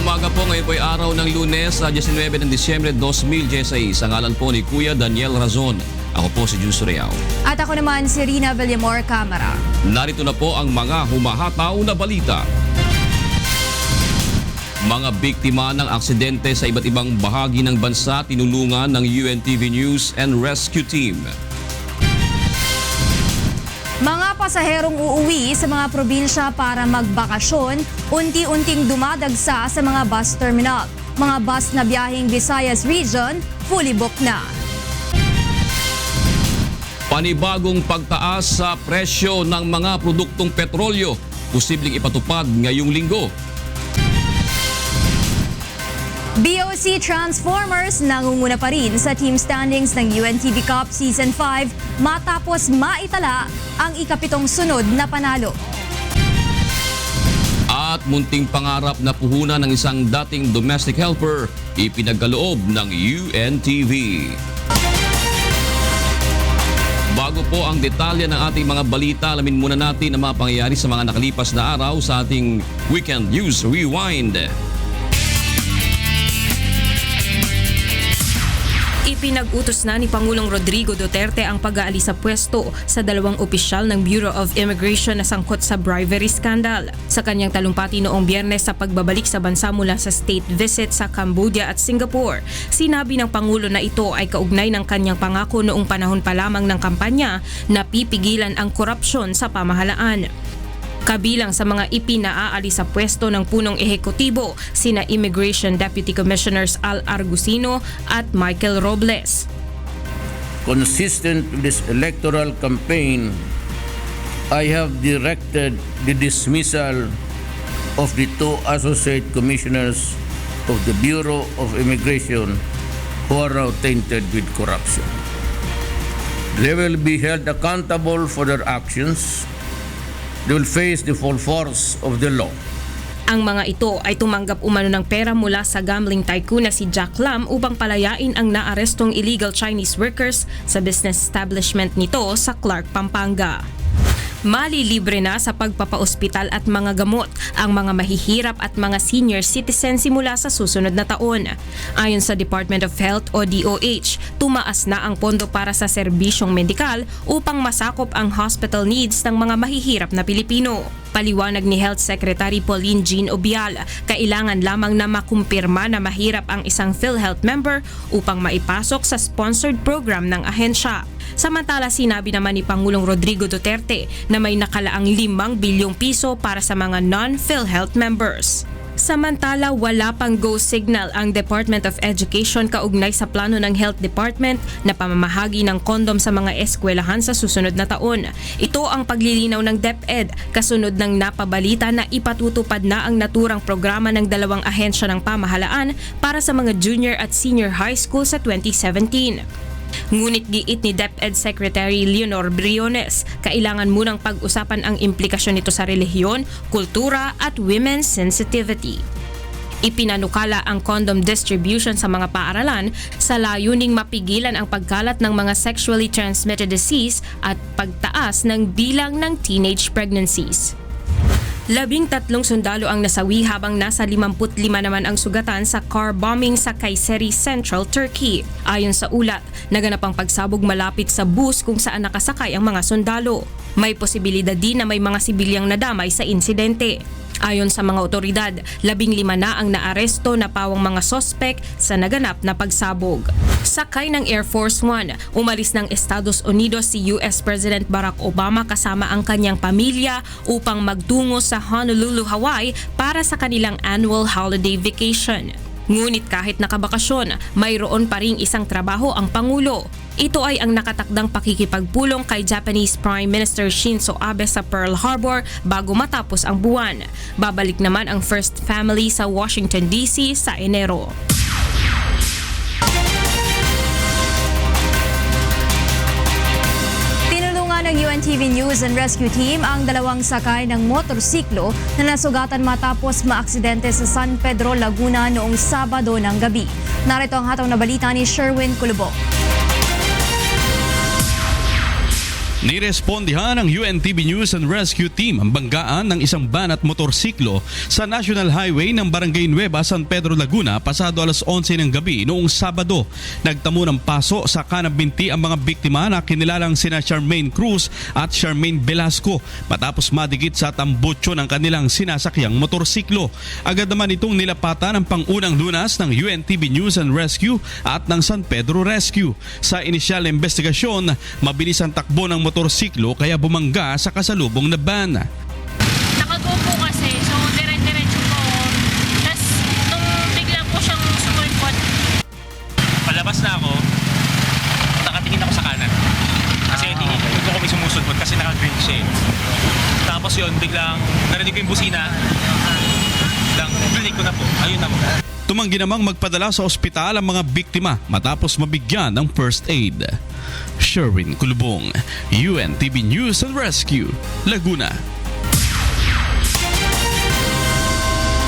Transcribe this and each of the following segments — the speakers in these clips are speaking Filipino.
umaga po, ngayon po ay araw ng Lunes, 19 ng Disyembre 2016. Sa ngalan po ni Kuya Daniel Razon. Ako po si Jun Surreal. At ako naman si Rina Villamor Camara. Narito na po ang mga humahataw na balita. Mga biktima ng aksidente sa iba't ibang bahagi ng bansa tinulungan ng UNTV News and Rescue Team. Mga pasaherong uuwi sa mga probinsya para magbakasyon, unti-unting dumadagsa sa mga bus terminal. Mga bus na biyaheng Visayas Region, fully booked na. Panibagong pagtaas sa presyo ng mga produktong petrolyo, posibleng ipatupad ngayong linggo. BOC Transformers nangunguna pa rin sa team standings ng UNTV Cup Season 5 matapos maitala ang ikapitong sunod na panalo. At munting pangarap na puhunan ng isang dating domestic helper, ipinagkaloob ng UNTV. Bago po ang detalye ng ating mga balita, alamin muna natin ang mga pangyayari sa mga nakalipas na araw sa ating Weekend News Rewind. Ipinag-utos na ni Pangulong Rodrigo Duterte ang pag-aalis sa pwesto sa dalawang opisyal ng Bureau of Immigration na sangkot sa bribery scandal. Sa kanyang talumpati noong Biyernes sa pagbabalik sa bansa mula sa state visit sa Cambodia at Singapore, sinabi ng Pangulo na ito ay kaugnay ng kanyang pangako noong panahon pa lamang ng kampanya na pipigilan ang korupsyon sa pamahalaan. Kabilang sa mga ipinaalis sa pwesto ng punong ehekutibo sina Immigration Deputy Commissioners Al Argusino at Michael Robles. Consistent with this electoral campaign, I have directed the dismissal of the two associate commissioners of the Bureau of Immigration who are now tainted with corruption. They will be held accountable for their actions. They will face the full force of the law. Ang mga ito ay tumanggap umano ng pera mula sa gambling tycoon na si Jack Lam upang palayain ang naarestong illegal Chinese workers sa business establishment nito sa Clark, Pampanga. Malilibre na sa pagpapaospital at mga gamot ang mga mahihirap at mga senior citizen simula sa susunod na taon. Ayon sa Department of Health o DOH, tumaas na ang pondo para sa serbisyong medikal upang masakop ang hospital needs ng mga mahihirap na Pilipino. Paliwanag ni Health Secretary Pauline Jean Obial, kailangan lamang na makumpirma na mahirap ang isang PhilHealth member upang maipasok sa sponsored program ng ahensya. Samantala, sinabi naman ni Pangulong Rodrigo Duterte na may nakalaang 5 bilyong piso para sa mga non-PhilHealth members. Samantala, wala pang go signal ang Department of Education kaugnay sa plano ng Health Department na pamamahagi ng kondom sa mga eskwelahan sa susunod na taon. Ito ang paglilinaw ng DepEd kasunod ng napabalita na ipatutupad na ang naturang programa ng dalawang ahensya ng pamahalaan para sa mga junior at senior high school sa 2017. Ngunit giit ni DepEd Secretary Leonor Briones, kailangan munang pag-usapan ang implikasyon nito sa relihiyon, kultura at women's sensitivity. Ipinanukala ang condom distribution sa mga paaralan sa layuning mapigilan ang pagkalat ng mga sexually transmitted disease at pagtaas ng bilang ng teenage pregnancies. 13 sundalo ang nasawi habang nasa 55 naman ang sugatan sa car bombing sa Kayseri Central, Turkey. Ayon sa ulat, naganap ang pagsabog malapit sa bus kung saan nakasakay ang mga sundalo. May posibilidad din na may mga sibilyang nadamay sa insidente. Ayon sa mga otoridad, 15 na ang naaresto na pawang mga sospek sa naganap na pagsabog. Sakay ng Air Force One, umalis ng Estados Unidos si US President Barack Obama kasama ang kanyang pamilya upang magtungo sa Honolulu, Hawaii para sa kanilang annual holiday vacation. Ngunit kahit nakabakasyon, mayroon pa ring isang trabaho ang Pangulo. Ito ay ang nakatakdang pakikipagpulong kay Japanese Prime Minister Shinzo Abe sa Pearl Harbor bago matapos ang buwan. Babalik naman ang First Family sa Washington DC sa Enero. Ng UNTV News and Rescue Team ang dalawang sakay ng motorsiklo na nasugatan matapos maaksidente sa San Pedro, Laguna noong Sabado ng gabi. Narito ang hataw na balita ni Sherwin Kulubok. Nirespondihan ng UNTV News and Rescue Team ang banggaan ng isang van at motorsiklo sa National Highway ng Barangay Nueva, San Pedro, Laguna pasado alas 11 ng gabi noong Sabado. Nagtamo ng paso sa kanang binti ang mga biktima na kinilalang sina Charmaine Cruz at Charmaine Velasco matapos madikit sa tambutso ng kanilang sinasakyang motorsiklo. Agad naman itong nilapatan ng pangunang lunas ng UNTV News and Rescue at ng San Pedro Rescue. Sa inisyal na investigasyon, mabilis ang takbo ng motorsiklo kaya bumangga sa kasalubong na van. Nakago po kasi, so dire-diretso po. Tapos nung bigla po siyang sumulpot. Palabas na ako, nakatingin ako sa kanan. Kasi hindi ko kami sumusunod kasi naka-green siya eh. Tapos yun, biglang narinig ko yung busina. Biglang click ko na po, ayun na po. Tumanggi namang magpadala sa ospital ang mga biktima matapos mabigyan ng first aid. Sherwin Kulubong, UNTV News and Rescue, Laguna.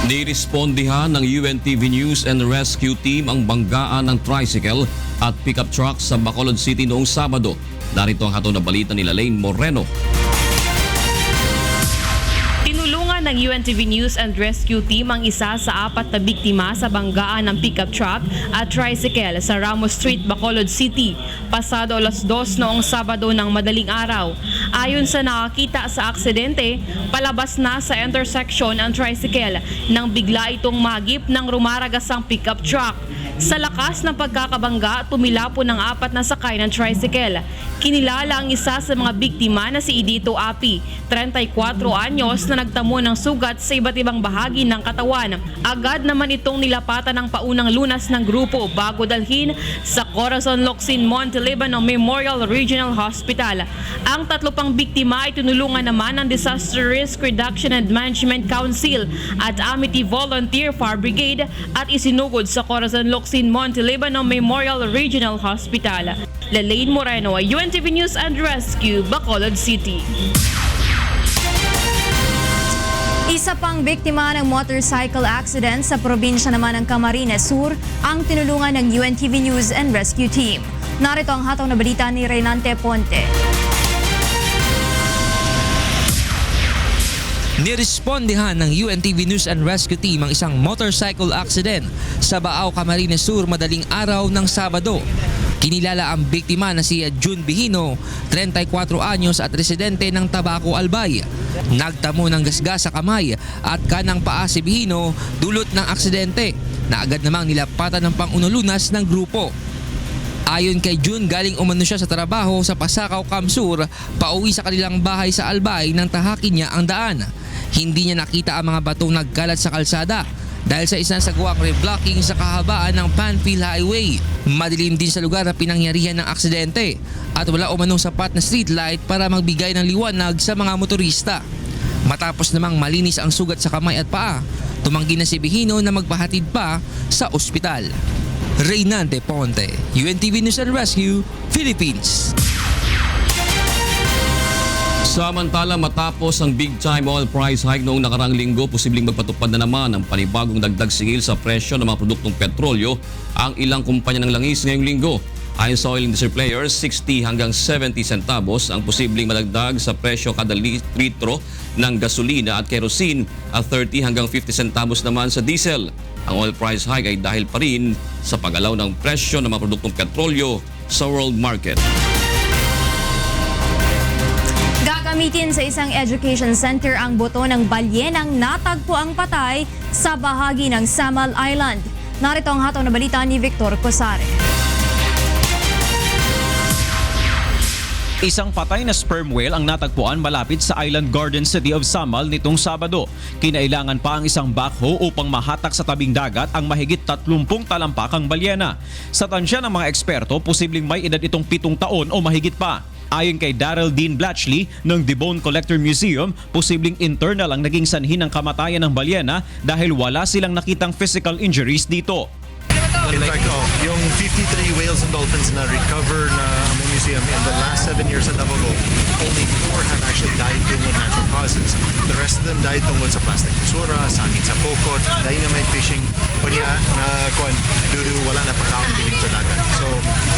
Nirespondihan ng UNTV News and Rescue Team ang banggaan ng tricycle at pickup truck sa Bacolod City noong Sabado. Narito ang hatol na balita ni Lane Moreno. Tinulungan ng UNTV News and Rescue Team ang isa sa 4 na biktima sa banggaan ng pickup truck at tricycle sa Ramos Street, Bacolod City, pasado alas 2 noong Sabado ng madaling araw. Ayon sa nakakita sa aksidente, palabas na sa intersection ang tricycle nang bigla itong magip ng rumaragasang pickup truck. Sa lakas ng pagkakabangga, tumilapo ng 4 na sakay ng tricycle. Kinilala ang isa sa mga biktima na si Edito Api, 34 anyos na nagtamo ng sugat sa iba't ibang bahagi ng katawan. Agad naman itong nilapatan ng paunang lunas ng grupo bago dalhin sa Corazon Locsin Monte Libano Memorial Regional Hospital. Ang 3 pang biktima ay tinulungan naman ng Disaster Risk Reduction and Management Council at Amity Volunteer Fire Brigade at isinugod sa Corazon Locsin Monte Libano Memorial Regional Hospital. Lalaine Moreno, UNTV News and Rescue, Bacolod City. Isa pang biktima ng motorcycle accident sa probinsya naman ng Camarines Sur ang tinulungan ng UNTV News and Rescue Team. Narito ang hataw na balita ni Reynante Ponte. Nirespondihan ng UNTV News and Rescue Team ang isang motorcycle accident sa Baao, Camarines Sur madaling araw ng Sabado. Kinilala ang biktima na si June Bihino, 34 anyos at residente ng Tabaco, Albay. Nagtamo ng gasgas sa kamay at kanang paa si Bihino dulot ng aksidente na agad namang nilapatan ng pangunulunas ng grupo. Ayon kay June, galing umano siya sa trabaho sa Pasakaw, Kamsur, pauwi sa kanilang bahay sa Albay nang tahakin niya ang daan. Hindi niya nakita ang mga batong nagkalat sa kalsada dahil sa isang sagawang reblocking sa kahabaan ng Panfil Highway. Madilim din sa lugar na pinangyarihan ng aksidente at wala umanong sapat na street light para magbigay ng liwanag sa mga motorista. Matapos namang malinis ang sugat sa kamay at paa, tumanggi na si Bihino na magpahatid pa sa ospital. Reynante Ponte, UNTV News and Rescue, Philippines. Samantala, matapos ang big-time oil price hike noong nakarang linggo, posibleng magpatupad na naman ang panibagong dagdag singil sa presyo ng mga produktong petrolyo ang ilang kumpanya ng langis ngayong linggo. Ayon sa oil industry players, 60 hanggang 70 centavos ang posibleng madagdag sa presyo kada litro ng gasolina at kerosene at 30 hanggang 50 centavos naman sa diesel. Ang oil price hike ay dahil pa rin sa pag-alaw ng presyo ng mga produktong petrolyo sa world market. Gagamitin sa isang education center ang buto ng balyenang natagpo ang patay sa bahagi ng Samal Island. Narito ang hataw na balita ni Victor Cosare. Isang patay na sperm whale ang natagpuan malapit sa Island Garden City of Samal nitong Sabado. Kinailangan pa ang isang backhoe upang mahatak sa tabing dagat ang mahigit 30 talampakang balyena. Sa tansya ng mga eksperto, posibleng may edad itong 7 taon o mahigit pa. Ayon kay Daryl Dean Blatchley ng The Bone Collector Museum, posibleng internal ang naging sanhi ng kamatayan ng balyena dahil wala silang nakitang physical injuries dito. In fact, yung 53 whales and dolphins na recover na ang museum in the last 7 years at Davao, only 4 have actually died tungkol natural causes. The rest of them died tungkol sa plastic basura, sakit sa pokot, dynamite fishing, kunya na kuan duro wala na pagkaon piling sa dagat. So,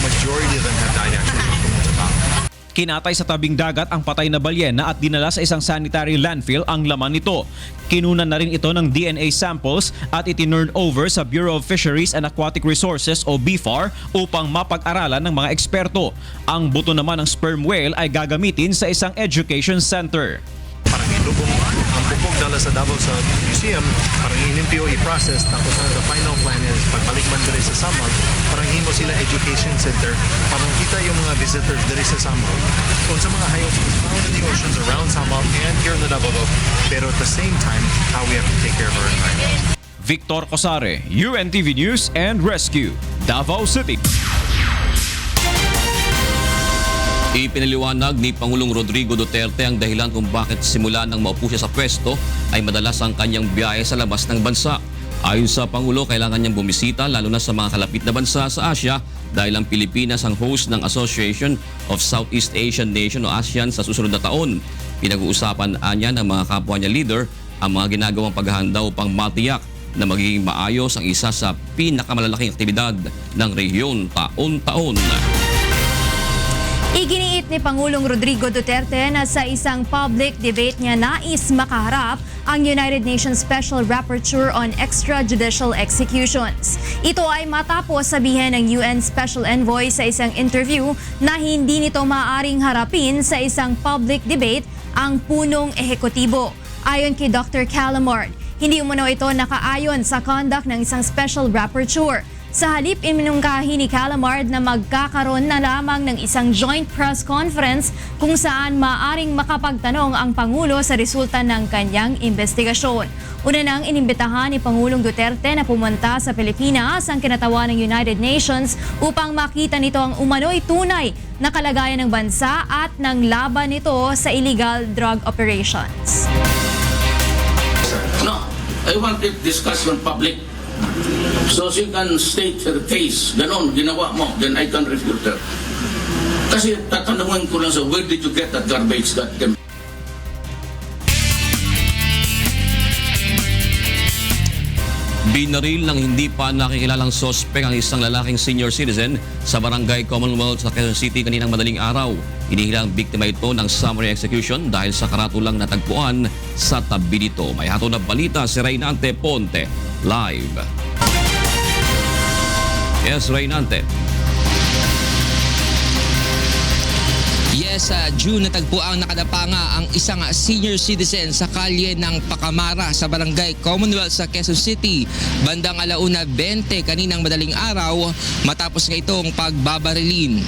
majority of them have died actually tungkol sa tao. Kinatay sa tabing dagat ang patay na balyena at dinala sa isang sanitary landfill ang laman nito. Kinunan na rin ito ng DNA samples at itinurn over sa Bureau of Fisheries and Aquatic Resources o BFAR upang mapag-aralan ng mga eksperto. Ang buto naman ng sperm whale ay gagamitin sa isang education center. Parang ilubong ang bubog dala sa Davao sa museum, parang inimpyo i-process, tapos the final plan is pagbalik man diri sa Samal, parang himo sila education center, parang kita yung mga visitors diri sa Samal kung sa mga hayop found in the oceans around Samal and here in the Davao, pero at the same time, how we have to take care of our environment. Victor Cosare, UNTV News and Rescue, Davao City. Ipinaliwanag ni Pangulong Rodrigo Duterte ang dahilan kung bakit simula nang maupo siya sa pwesto ay madalas ang kanyang biyahe sa labas ng bansa. Ayon sa Pangulo, kailangan niyang bumisita lalo na sa mga kalapit na bansa sa Asia dahil ang Pilipinas ang host ng Association of Southeast Asian Nations o ASEAN sa susunod na taon. Pinag-uusapan niya ng mga kapwa niya leader ang mga ginagawang paghahanda upang matiyak na magiging maayos ang isa sa pinakamalalaking aktibidad ng rehiyon taon-taon. Iginiit ni Pangulong Rodrigo Duterte na sa isang public debate niya nais makaharap ang United Nations Special Rapporteur on Extrajudicial Executions. Ito ay matapos sabihin ng UN Special Envoy sa isang interview na hindi nito maaaring harapin sa isang public debate ang punong ehekutibo. Ayon kay Dr. Calamard, hindi umano ito nakaayon sa conduct ng isang Special Rapporteur. Sa halip, iminungkahi ni Calamard na magkakaroon na lamang ng isang joint press conference kung saan maaring makapagtanong ang Pangulo sa resulta ng kanyang investigasyon. Una nang inimbitahan ni Pangulong Duterte na pumunta sa Pilipinas ang kinatawa ng United Nations upang makita nito ang umano'y tunay na kalagayan ng bansa at ng laban nito sa illegal drug operations. No, I want it discussed in public. So you can state her case, ganon, ginawa mo, then I can refute her. Kasi tatanungin ko lang sa, where did you get that garbage that came? Binaril ng hindi pa nakikilalang sospek ang isang lalaking senior citizen sa Barangay Commonwealth sa Quezon City kaninang madaling araw. Inihilang biktima ito ng summary execution dahil sa karatulang natagpuan sa tabi nito. May hatol na balita si Reynante Ponte live. Yes, Reynante. Yes, June natagpuang nakadapanga ang isang senior citizen sa kalye ng Pacamara sa Barangay Commonwealth sa Quezon City bandang 1:20 kaninang madaling araw matapos nga itong pagbabarilin.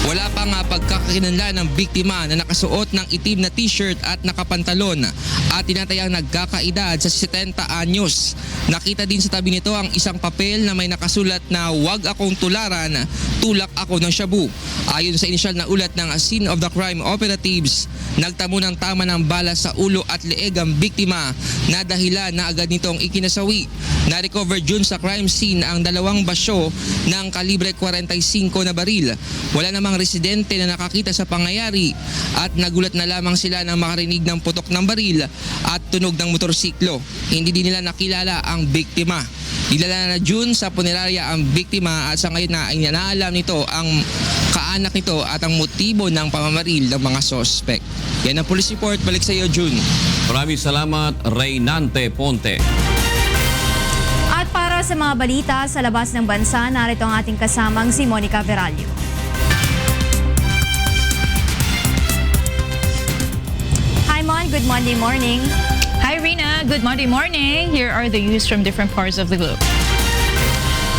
Wala pa nga pagkakakinanlan ng biktima na nakasuot ng itim na t-shirt at nakapantalon at tinatayang nagkakaedad sa 70 anyos. Nakita din sa tabi nito ang isang papel na may nakasulat na "Huwag akong tularan, tulak ako ng shabu." Ayon sa inisyal na ulat ng scene of the crime operatives, nagtamo ng tama ng bala sa ulo at leeg ang biktima na dahilan na agad nitong ikinasawi. Na-recover dun sa crime scene ang 2 basyo ng kalibre 45 na baril. Wala namang residente na nakakita sa pangyayari at nagulat na lamang sila nang makarinig ng putok ng baril at tunog ng motorsiklo. Hindi din nila nakilala ang biktima. Dinala na June sa punerarya ang biktima at sa ngayon na ay inaalam nito ang kaanak nito at ang motibo ng pamamaril ng mga sospek. Yan ang police report. Balik sa iyo, June. Maraming salamat, Reynante Ponte. At para sa mga balita sa labas ng bansa, narito ang ating kasamang si Monica Veralio. Hi Mon, good Monday morning. Hi Rina, good Monday morning. Here are the news from different parts of the globe.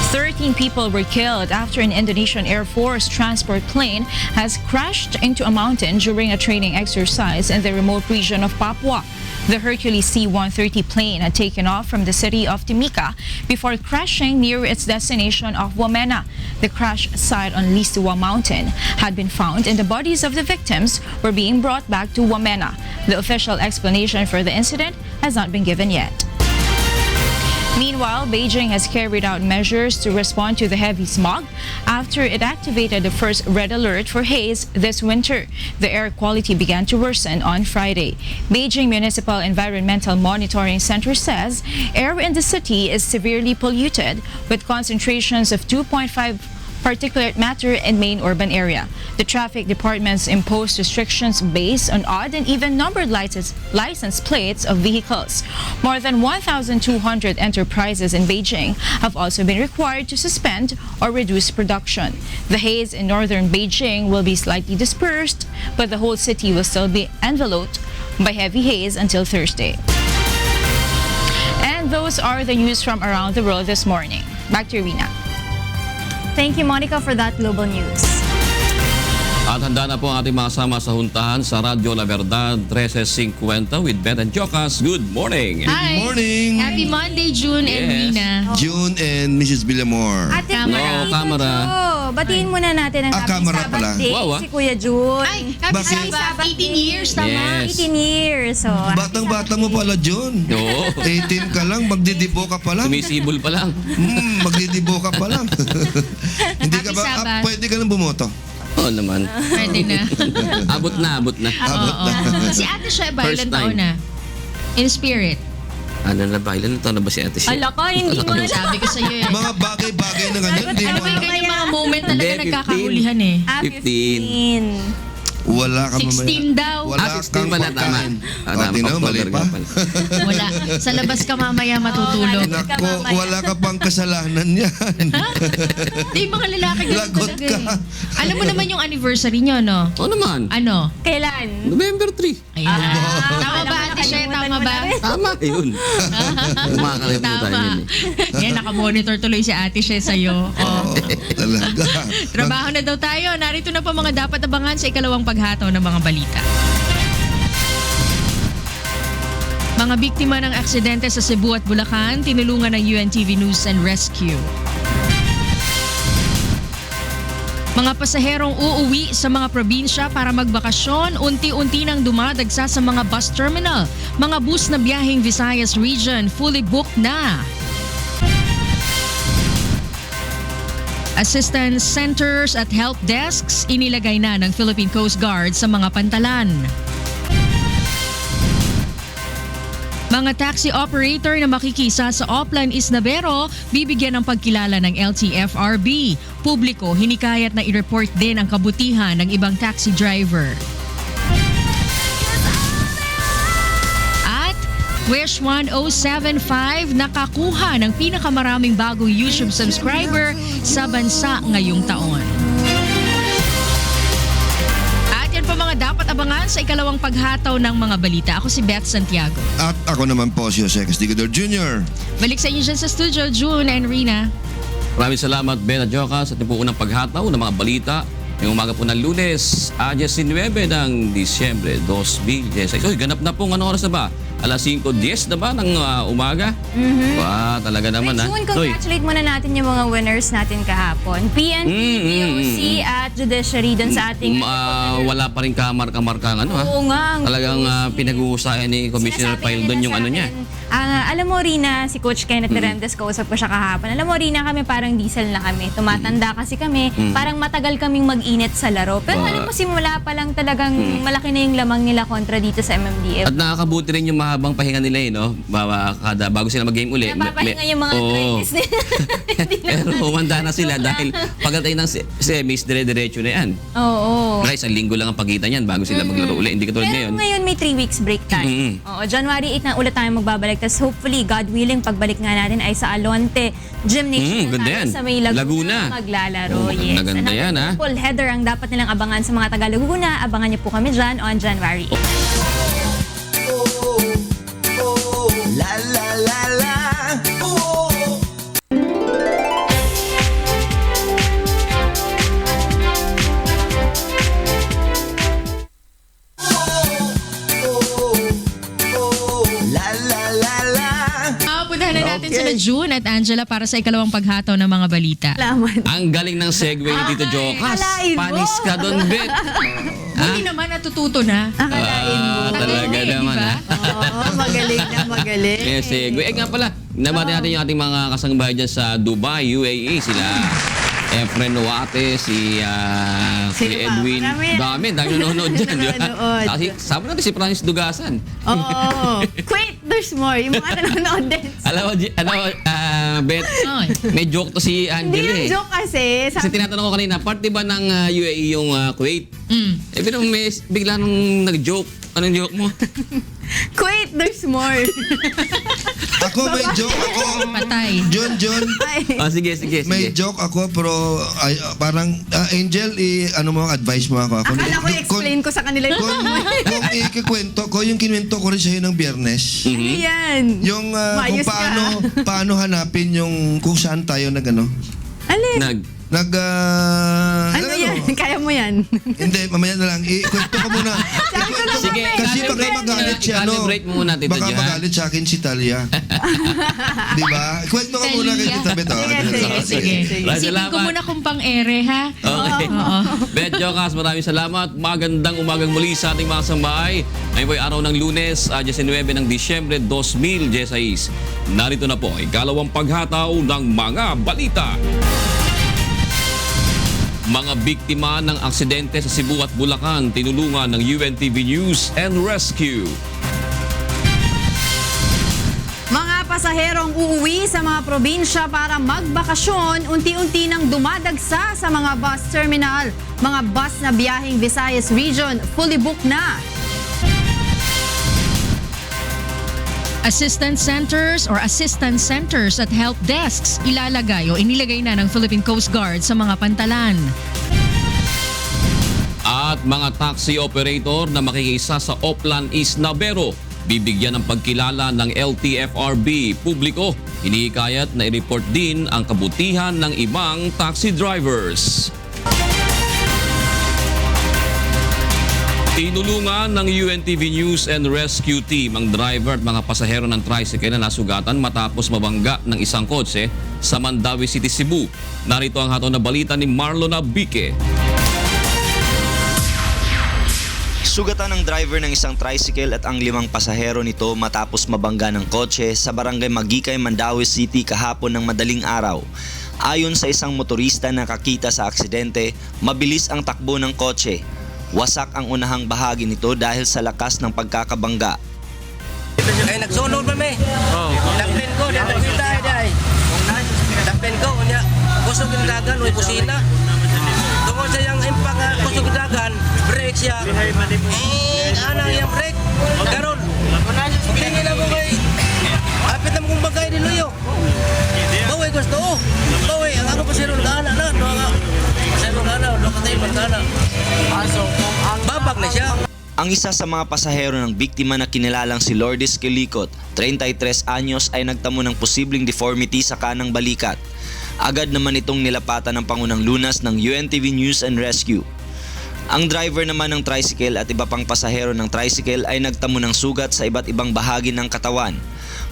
13 people were killed after an Indonesian Air Force transport plane has crashed into a mountain during a training exercise in the remote region of Papua. The Hercules C-130 plane had taken off from the city of Timika before crashing near its destination of Wamena. The crash site on Lisua Mountain had been found and the bodies of the victims were being brought back to Wamena. The official explanation for the incident has not been given yet. Meanwhile, Beijing has carried out measures to respond to the heavy smog after it activated the first red alert for haze this winter. The air quality began to worsen on Friday. Beijing Municipal Environmental Monitoring Center says air in the city is severely polluted with concentrations of 2.5 particulate matter in main urban area. The traffic departments imposed restrictions based on odd and even numbered license plates of vehicles. More than 1,200 enterprises in Beijing have also been required to suspend or reduce production. The haze in northern Beijing will be slightly dispersed, but the whole city will still be enveloped by heavy haze until Thursday. And those are the news from around the world this morning. Back to Rina. Thank you, Monica, for that global news. At handa na po ang ating mga sama sa huntahan sa Radyo La Verdad 1350 with Beth and Jocas. Good morning! Hi. Good morning. Happy Monday, June and Yes. Rina. June and Mrs. Villamor. Ate No, Tito camera. Jo, batiin muna natin ang happy camera Sabbath pala. day Wow, si Kuya June. Ay, happy Bakit? Sabbath. 18 years, tama. Yes. 18 years. So, Batang-bata mo pala, John. Oo. 18 ka lang, magdidibo ka pa lang. Sumisibol pa lang. Magdidibo ka pa lang. Hindi ka ba? Happy Sabbath. Pwede ka lang bumoto. Oo naman. Pwede na. Abot na. Abot na. Si Ate Sheba, First ilan time. taon na? In spirit. Ano na ba? Ilan taon na ba si Ate Shea? ala ka, hindi mo na. Sabi ko sa iyo eh. Mga bagay-bagay na ganyan. Hindi Ano mo ba yung alam. ganyan mga moment talaga Hindi, 15. nagkakahulihan eh? 15. Wala ka mamaya. 16 daw. Wala 16 kang pala, tama. pagkain. Tama, Tingnan mo, mali October pa. nga pala. Wala. Sa labas ka mamaya matutulog. Nako, wala ka pang kasalanan yan. Di mga lalaki ganun Lagot talaga ka. eh. Alam mo naman yung anniversary nyo, no? Oo naman. Ano? Kailan? November 3. Ayan. Tama ba, Ate Shea? Tama ba? Tama. Yun. Makakalimutan Tama. yun eh. Yan, nakamonitor tuloy si Ate Shea sa'yo. Oh. Talaga. Trabaho na daw tayo. Narito na po mga dapat abangan sa ikalawang paghataw ng mga balita. Mga biktima ng aksidente sa Cebu at Bulacan, tinulungan ng UNTV News and Rescue. Mga pasaherong uuwi sa mga probinsya para magbakasyon, unti-unti nang dumadagsa sa mga bus terminal. Mga bus na biyaheng Visayas Region, fully booked na. Assistance centers at help desks inilagay na ng Philippine Coast Guard sa mga pantalan. Mga taxi operator na makikisa sa Oplan Isnabero, bibigyan ng pagkilala ng LTFRB. Publiko, hinikayat na i-report din ang kabutihan ng ibang taxi driver. At Wish 1075 nakakuha ng pinakamaraming bagong YouTube subscriber sa bansa ngayong taon. At yan po mga dapat abangan sa ikalawang paghataw ng mga balita. Ako si Beth Santiago. At ako naman po si Jose Castigador Jr. Balik sa inyo dyan sa studio, June and Rina. Maraming salamat, Ben at Jocas, sa ating po unang paghataw ng mga balita ngayong umaga po ng Lunes, 19 ng Disyembre 2016. Oy, ganap na pong anong oras na ba? Alas 5:10 na ba ng umaga? Ba, talaga naman ha. June, congratulate muna natin yung mga winners natin kahapon. PNP, DOC at Judiciary dun sa ating... Wala pa rin kamarka-marka ano ha. Oo nga. Talagang pinag-uusayan ni Commissioner Pyle doon yung ano niya. Alam mo, Rina, si Coach Kenneth Terendez, kausap ko siya kahapon. Alam mo, Rina, kami parang diesel na kami. Tumatanda kasi kami. Parang matagal kaming mag-init sa laro. Pero alam mo, simula pa lang talagang malaki na yung lamang nila kontra dito sa MMDF. At nakakabuti rin yung mahabang pahinga nila eh, no? Bago sila mag-game uli. Napapahinga yung mga artists nila. Pero humanda na sila dahil pagdating ng semis, dire-diretso na yan. Oo. Kaya isang linggo lang ang pagitan yan bago sila maglaro uli. Hindi katulad Pero ngayon. ngayon may 3 weeks break time. Oo, January 8 na ulit tayo magbabalik. Tapos hopefully, God willing, pagbalik nga natin ay sa Alonte Gymnasium ganda yan. sa may Laguna maglalaro. Yes. Maganda yan, ha? Full header ang dapat nilang abangan sa mga taga Laguna. Abangan niyo po kami dyan on January 8. La la la la. Puntahan na natin sila June at Angela para sa ikalawang paghataw ng mga balita. Ang galing ng segue ni Tito Jocas. Akalain mo. Panis ka doon, Bet. Buti naman natututo na. Akalain mo. Talaga naman, ha? Oo, magaling na magaling. May segue. Nga pala, nabati natin yung ating mga kasangbahay dyan sa Dubai, UAE. Sila Efren Noate, si Sino pa? Edwin. Marami yan. Dami nanonood dyan. di ba? Nanonood. Kasi, sabi natin si Francis Dugasan. Oo. Wait, there's more. Yung mga nanonood din. Alam mo, Bet, may joke to si Hindi Angel yung joke kasi. Kasi tinatanong ko kanina, part diba ng UAE yung Kuwait? Eh, pero may bigla nung nag-joke. Anong joke mo? Wait, there's more. Ako may joke ako. Patay. John. Sige. May joke ako pero parang Angel, ano mo, advice mo ako. Akala ko i-explain ko sa kanila yung Kung ikikwento ko, yung kinuwento ko rin sa'yo ng Biyernes. Ano yan? Yung Mayos kung ka. paano hanapin yung kung saan tayo Alin? Ano yan? Kaya mo yan? Hindi, mamaya na lang. Ikwento ko muna. Sige, Kasi baka magalit siya, no? calibrate mo muna, Tito Baka Jan. magalit sa akin si Talia. Di ba? Ikwento ko muna kay Tita Beto. Sige. Isipin ko muna kung pang-ere, ha? Okay. Bet Jokas, maraming salamat. Magandang umagang muli sa ating mga sambahay. Ngayon po ay araw ng Lunes, 19 ng Disyembre 2016. Narito na po, ikalawang paghataw ng mga balita. Mga biktima ng aksidente sa Cebu at Bulacan tinulungan ng UNTV News and Rescue. Mga pasaherong uuwi sa mga probinsya para magbakasyon, unti-unti nang dumadagsa sa mga bus terminal. Mga bus na biyaheng Visayas Region, fully booked na. Assistance centers at help desks ilalagay o inilagay na ng Philippine Coast Guard sa mga pantalan. At mga taxi operator na makikisa sa Oplan East Navero, bibigyan ng pagkilala ng LTFRB publiko. Hinihikayat na i-report din ang kabutihan ng ibang taxi drivers. Tinulungan ng UNTV News and Rescue Team ang driver at mga pasahero ng tricycle na nasugatan matapos mabangga ng isang kotse sa Mandawi City, Cebu. Narito ang hatol na balita ni Marlon Abique. Sugatan ng driver ng isang tricycle at ang 5 pasahero nito matapos mabangga ng kotse sa barangay Magikay, Mandawi City kahapon ng madaling araw. Ayon sa isang motorista na nakakita sa aksidente, mabilis ang takbo ng kotse. Wasak ang unahang bahagi nito dahil sa lakas ng pagkakabangga. Ay nagsunod pa me. Dampen ko dahil kita ay. Dampen ko unya kusog yung dagan o kusina. Tungkol sa yung impact kusog yung dagan, brake siya. Anang yung brake. Karon. Tingin ako kay apit na mong bagay din luyo. Baway gusto. Baway ang ako pasiro na ana na. Pasiro na ana, lokatay man ana. Babag na siya. Ang isa sa mga pasahero ng biktima na kinilalang si Lourdes Kilikot, 33 anyos, ay nagtamo ng posibleng deformity sa kanang balikat. Agad naman itong nilapatan ng Pangunang Lunas ng UNTV News and Rescue. Ang driver naman ng tricycle at iba pang pasahero ng tricycle ay nagtamo ng sugat sa iba't ibang bahagi ng katawan.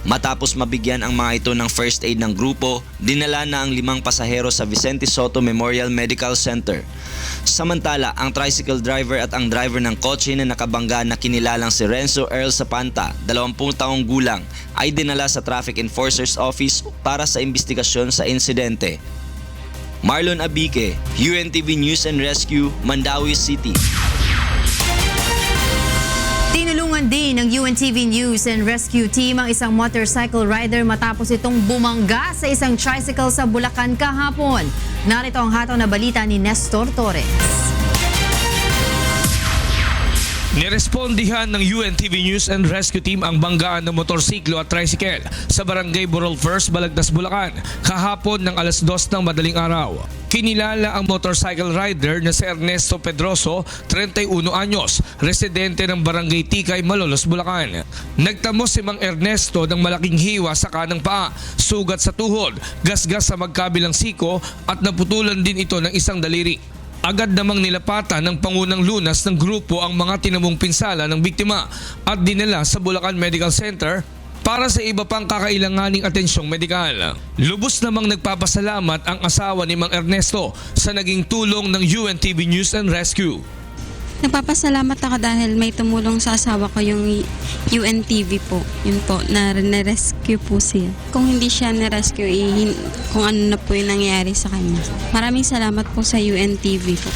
Matapos mabigyan ang mga ito ng first aid ng grupo, dinala na ang 5 pasahero sa Vicente Soto Memorial Medical Center. Samantala, ang tricycle driver at ang driver ng kotse na nakabangga na kinilalang si Renzo Earl Sapanta, 20 taong gulang, ay dinala sa Traffic Enforcer's Office para sa investigasyon sa insidente. Marlon Abique, UNTV News and Rescue, Mandawi City. Tinulungan din ng UNTV News and Rescue Team ang isang motorcycle rider matapos itong bumangga sa isang tricycle sa Bulacan kahapon. Narito ang hataw na balita ni Nestor Torres. Nirespondihan ng UNTV News and Rescue Team ang banggaan ng motorsiklo at tricycle sa Barangay Burol First, Balagtas, Bulacan kahapon ng alas 2 ng madaling araw. Kinilala ang motorcycle rider na si Ernesto Pedroso, 31 anyos, residente ng Barangay Tikay, Malolos, Bulacan. Nagtamo si Mang Ernesto ng malaking hiwa sa kanang paa, sugat sa tuhod, gasgas sa magkabilang siko at naputulan din ito ng isang daliri. Agad namang nilapatan ng Pangunang Lunas ng grupo ang mga tinamong pinsala ng biktima at dinala sa Bulacan Medical Center para sa iba pang kakailanganing atensyong medikal. Lubos namang nagpapasalamat ang asawa ni Mang Ernesto sa naging tulong ng UNTV News and Rescue. Nagpapasalamat ako dahil may tumulong sa asawa ko yung UNTV po. Yun po, na-rescue po siya. Kung hindi siya na-rescue, kung ano na po yung nangyayari sa kanya. Maraming salamat po sa UNTV po.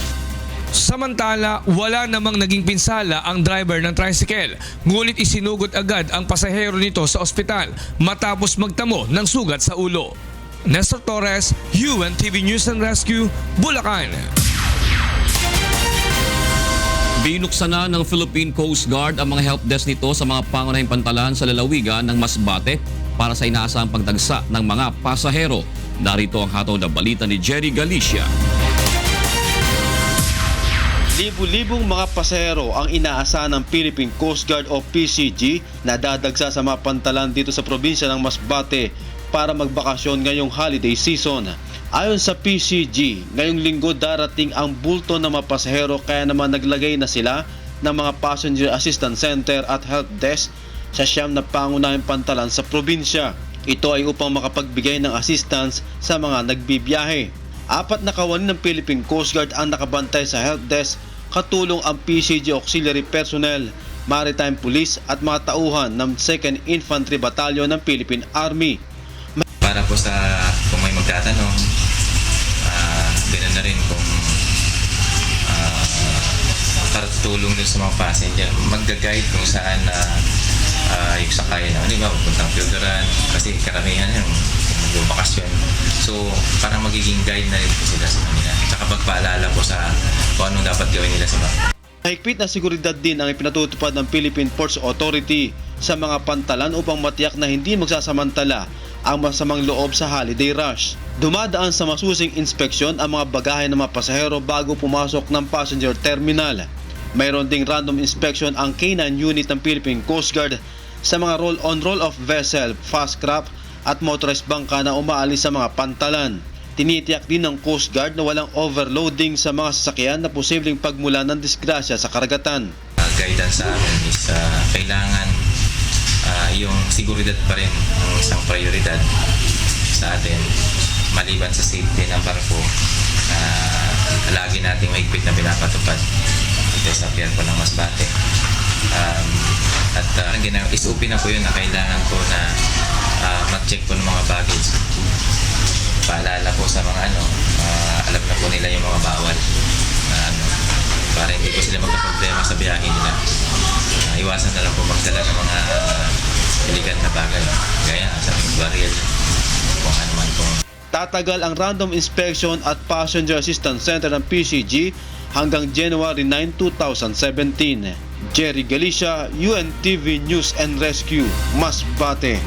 Samantala, wala namang naging pinsala ang driver ng tricycle. Ngunit isinugod agad ang pasahero nito sa ospital matapos magtamo ng sugat sa ulo. Nestor Torres, UNTV News and Rescue, Bulacan. Binuksan na ng Philippine Coast Guard ang mga help desk nito sa mga pangunahing pantalan sa lalawigan ng Masbate para sa inaasahang pagdagsa ng mga pasahero. Narito ang hatol na balita ni Jerry Galicia. Libu-libong mga pasahero ang inaasahan ng Philippine Coast Guard o PCG na dadagsa sa mga pantalan dito sa probinsya ng Masbate para magbakasyon ngayong holiday season. Ayon sa PCG, ngayong linggo darating ang bulto ng mga pasahero kaya naman naglagay na sila ng mga Passenger Assistance Center at Help Desk sa 9 na pangunahing pantalan sa probinsya. Ito ay upang makapagbigay ng assistance sa mga nagbibiyahe. 4 na kawani ng Philippine Coast Guard ang nakabantay sa Help Desk, katulong ang PCG Auxiliary Personnel, Maritime Police at mga tauhan ng 2nd Infantry Battalion ng Philippine Army. Para po sa kung may magtatanong, ganoon na rin kung para tulong din sa mga passenger, mag-guide kung saan yung sakay na, pupuntang Pildoran, kasi karamihan yung magbabakasyon. So, parang magiging guide na rin po sila sa kanila. Tsaka pagpaalala po sa kung anong dapat gawin nila sa bangka. Mahigpit na seguridad din ang ipinatutupad ng Philippine Ports Authority sa mga pantalan upang matiyak na hindi magsasamantala ang masamang loob sa holiday rush. Dumadaan sa masusing inspeksyon ang mga bagahe ng mga pasahero bago pumasok ng passenger terminal. Mayroon ding random inspection ang K9 unit ng Philippine Coast Guard sa mga roll-on roll-off vessel, fast craft at motorized bangka na umaalis sa mga pantalan. Tinitiyak din ng Coast Guard na walang overloading sa mga sasakyan na posibleng pagmula ng disgrasya sa karagatan. Guidance sa amin is kailangan yung seguridad pa rin ang isang prioridad sa atin. Maliban sa safety ng barko, lagi nating mahigpit na pinapatupad dito sa pier po ng Masbate. SOP na po yun na kailangan po na mag-check po ng mga baggage. Paalala po sa mga alam na po nila yung mga bawal para hindi po sila magka-problema sa biyahe nila. Iwasan na lang po magdala ng mga iligan na bagay gaya sa baril kung ano man po. Tatagal ang random inspection at Passenger Assistance Center ng PCG hanggang January 9, 2017. Jerry Galicia, UNTV News and Rescue, Masbate.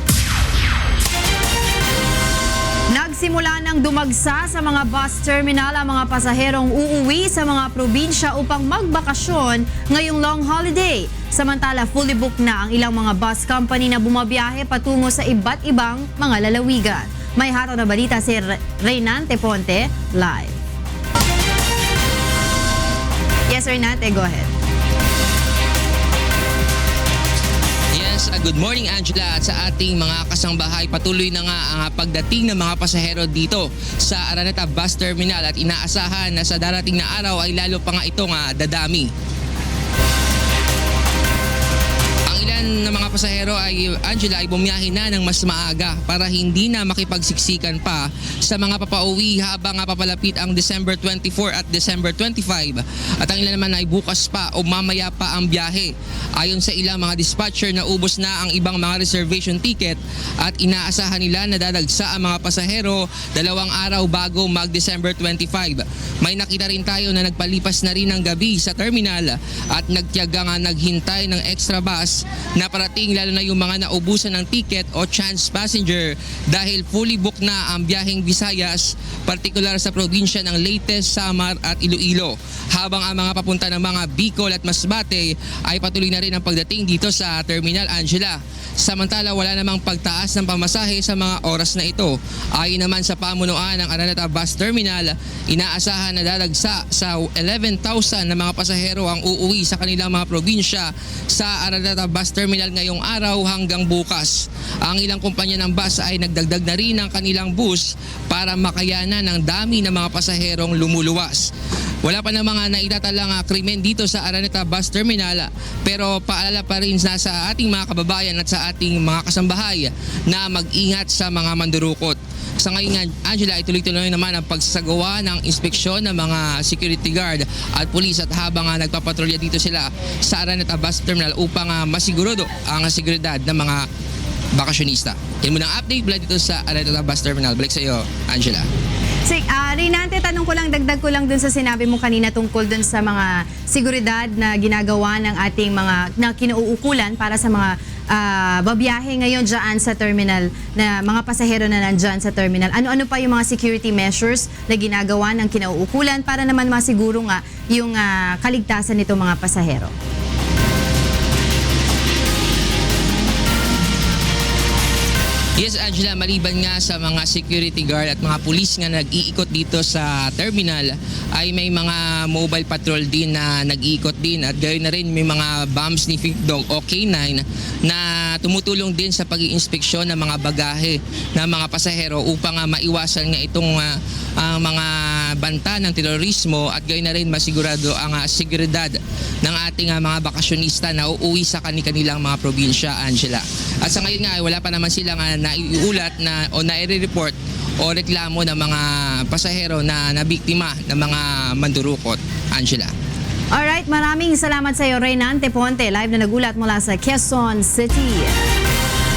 Nagsimula ng dumagsa sa mga bus terminal ang mga pasaherong uuwi sa mga probinsya upang magbakasyon ngayong long holiday. Samantala, fully booked na ang ilang mga bus company na bumabiyahe patungo sa iba't ibang mga lalawigan. May hatol na balita si Reynante Ponte, live. Yes, Reynante, go ahead. Yes, good morning Angela at sa ating mga kasangbahay. Patuloy na nga ang pagdating ng mga pasahero dito sa Araneta Bus Terminal at inaasahan na sa darating na araw ay lalo pa nga itong dadami. Ng mga pasahero ay Angela ay bumiyahe na ng mas maaga para hindi na makipagsiksikan pa sa mga papauwi habang papalapit ang December 24 at December 25 at ang ilan naman ay bukas pa o mamaya pa ang biyahe. Ayon sa ilang mga dispatcher, naubos na ang ibang mga reservation ticket at inaasahan nila na dadagsa ang mga pasahero 2 araw bago mag-December 25. May nakita rin tayo na nagpalipas na rin ng gabi sa terminal at nagtiyaga nga naghintay ng extra bus na parating, lalo na yung mga naubusan ng ticket o chance passenger dahil fully booked na ang biyaheng Visayas, partikular sa probinsya ng Leyte, Samar at Iloilo. Habang ang mga papunta ng mga Bicol at Masbate ay patuloy na rin ang pagdating dito sa Terminal Angela. Samantala, wala namang pagtaas ng pamasahe sa mga oras na ito. Ayon naman sa pamunuan ng Araneta Bus Terminal, inaasahan na dadagsa sa 11,000 na mga pasahero ang uuwi sa kanilang mga probinsya sa Araneta Bus Terminal ngayong araw hanggang bukas. Ang ilang kumpanya ng bus ay nagdagdag na rin ng kanilang bus para makayanan ng dami ng mga pasaherong lumuluwas. Wala pa na mga naitatalang krimen dito sa Araneta Bus Terminal, pero paalala pa rin sa ating mga kababayan at sa ating mga kasambahay na mag-ingat sa mga mandurukot. Sa ngayon, Angela, ituloy-tuloy naman ang pagsasagawa ng inspeksyon ng mga security guard at pulis at habang nagpapatrolya dito sila sa Araneta Bus Terminal upang masigurado ang seguridad ng mga bakasyonista. Yan muna ang update mula dito sa Araneta Bus Terminal. Balik sa iyo, Angela. Rinante, tanong ko lang, dagdag ko lang dun sa sinabi mo kanina tungkol dun sa mga seguridad na ginagawa ng ating mga na kinauukulan para sa mga babiyahe ngayon dyan sa terminal, na mga pasahero na nandyan sa terminal. Ano-ano pa yung mga security measures na ginagawa ng kinauukulan para naman masiguro nga yung kaligtasan nitong mga pasahero? Yes, Angela, maliban nga sa mga security guard at mga pulis nga nag-iikot dito sa terminal, ay may mga mobile patrol din na nag-iikot din at gayon na rin may mga bomb sniffing dog o K9 na tumutulong din sa pag-iinspeksyon ng mga bagahe ng mga pasahero upang maiwasan nga itong mga banta ng terorismo at gayon na rin masigurado ang seguridad ng ating mga bakasyonista na uuwi sa kanilang mga probinsya, Angela. At sa ngayon nga, wala pa naman silang naiulat na o nai-report o reklamo ng mga pasahero na nabiktima ng mga mandurukot, Angela. Alright, maraming salamat sa iyo, Reynante Ponte, live na nagulat mula sa Quezon City.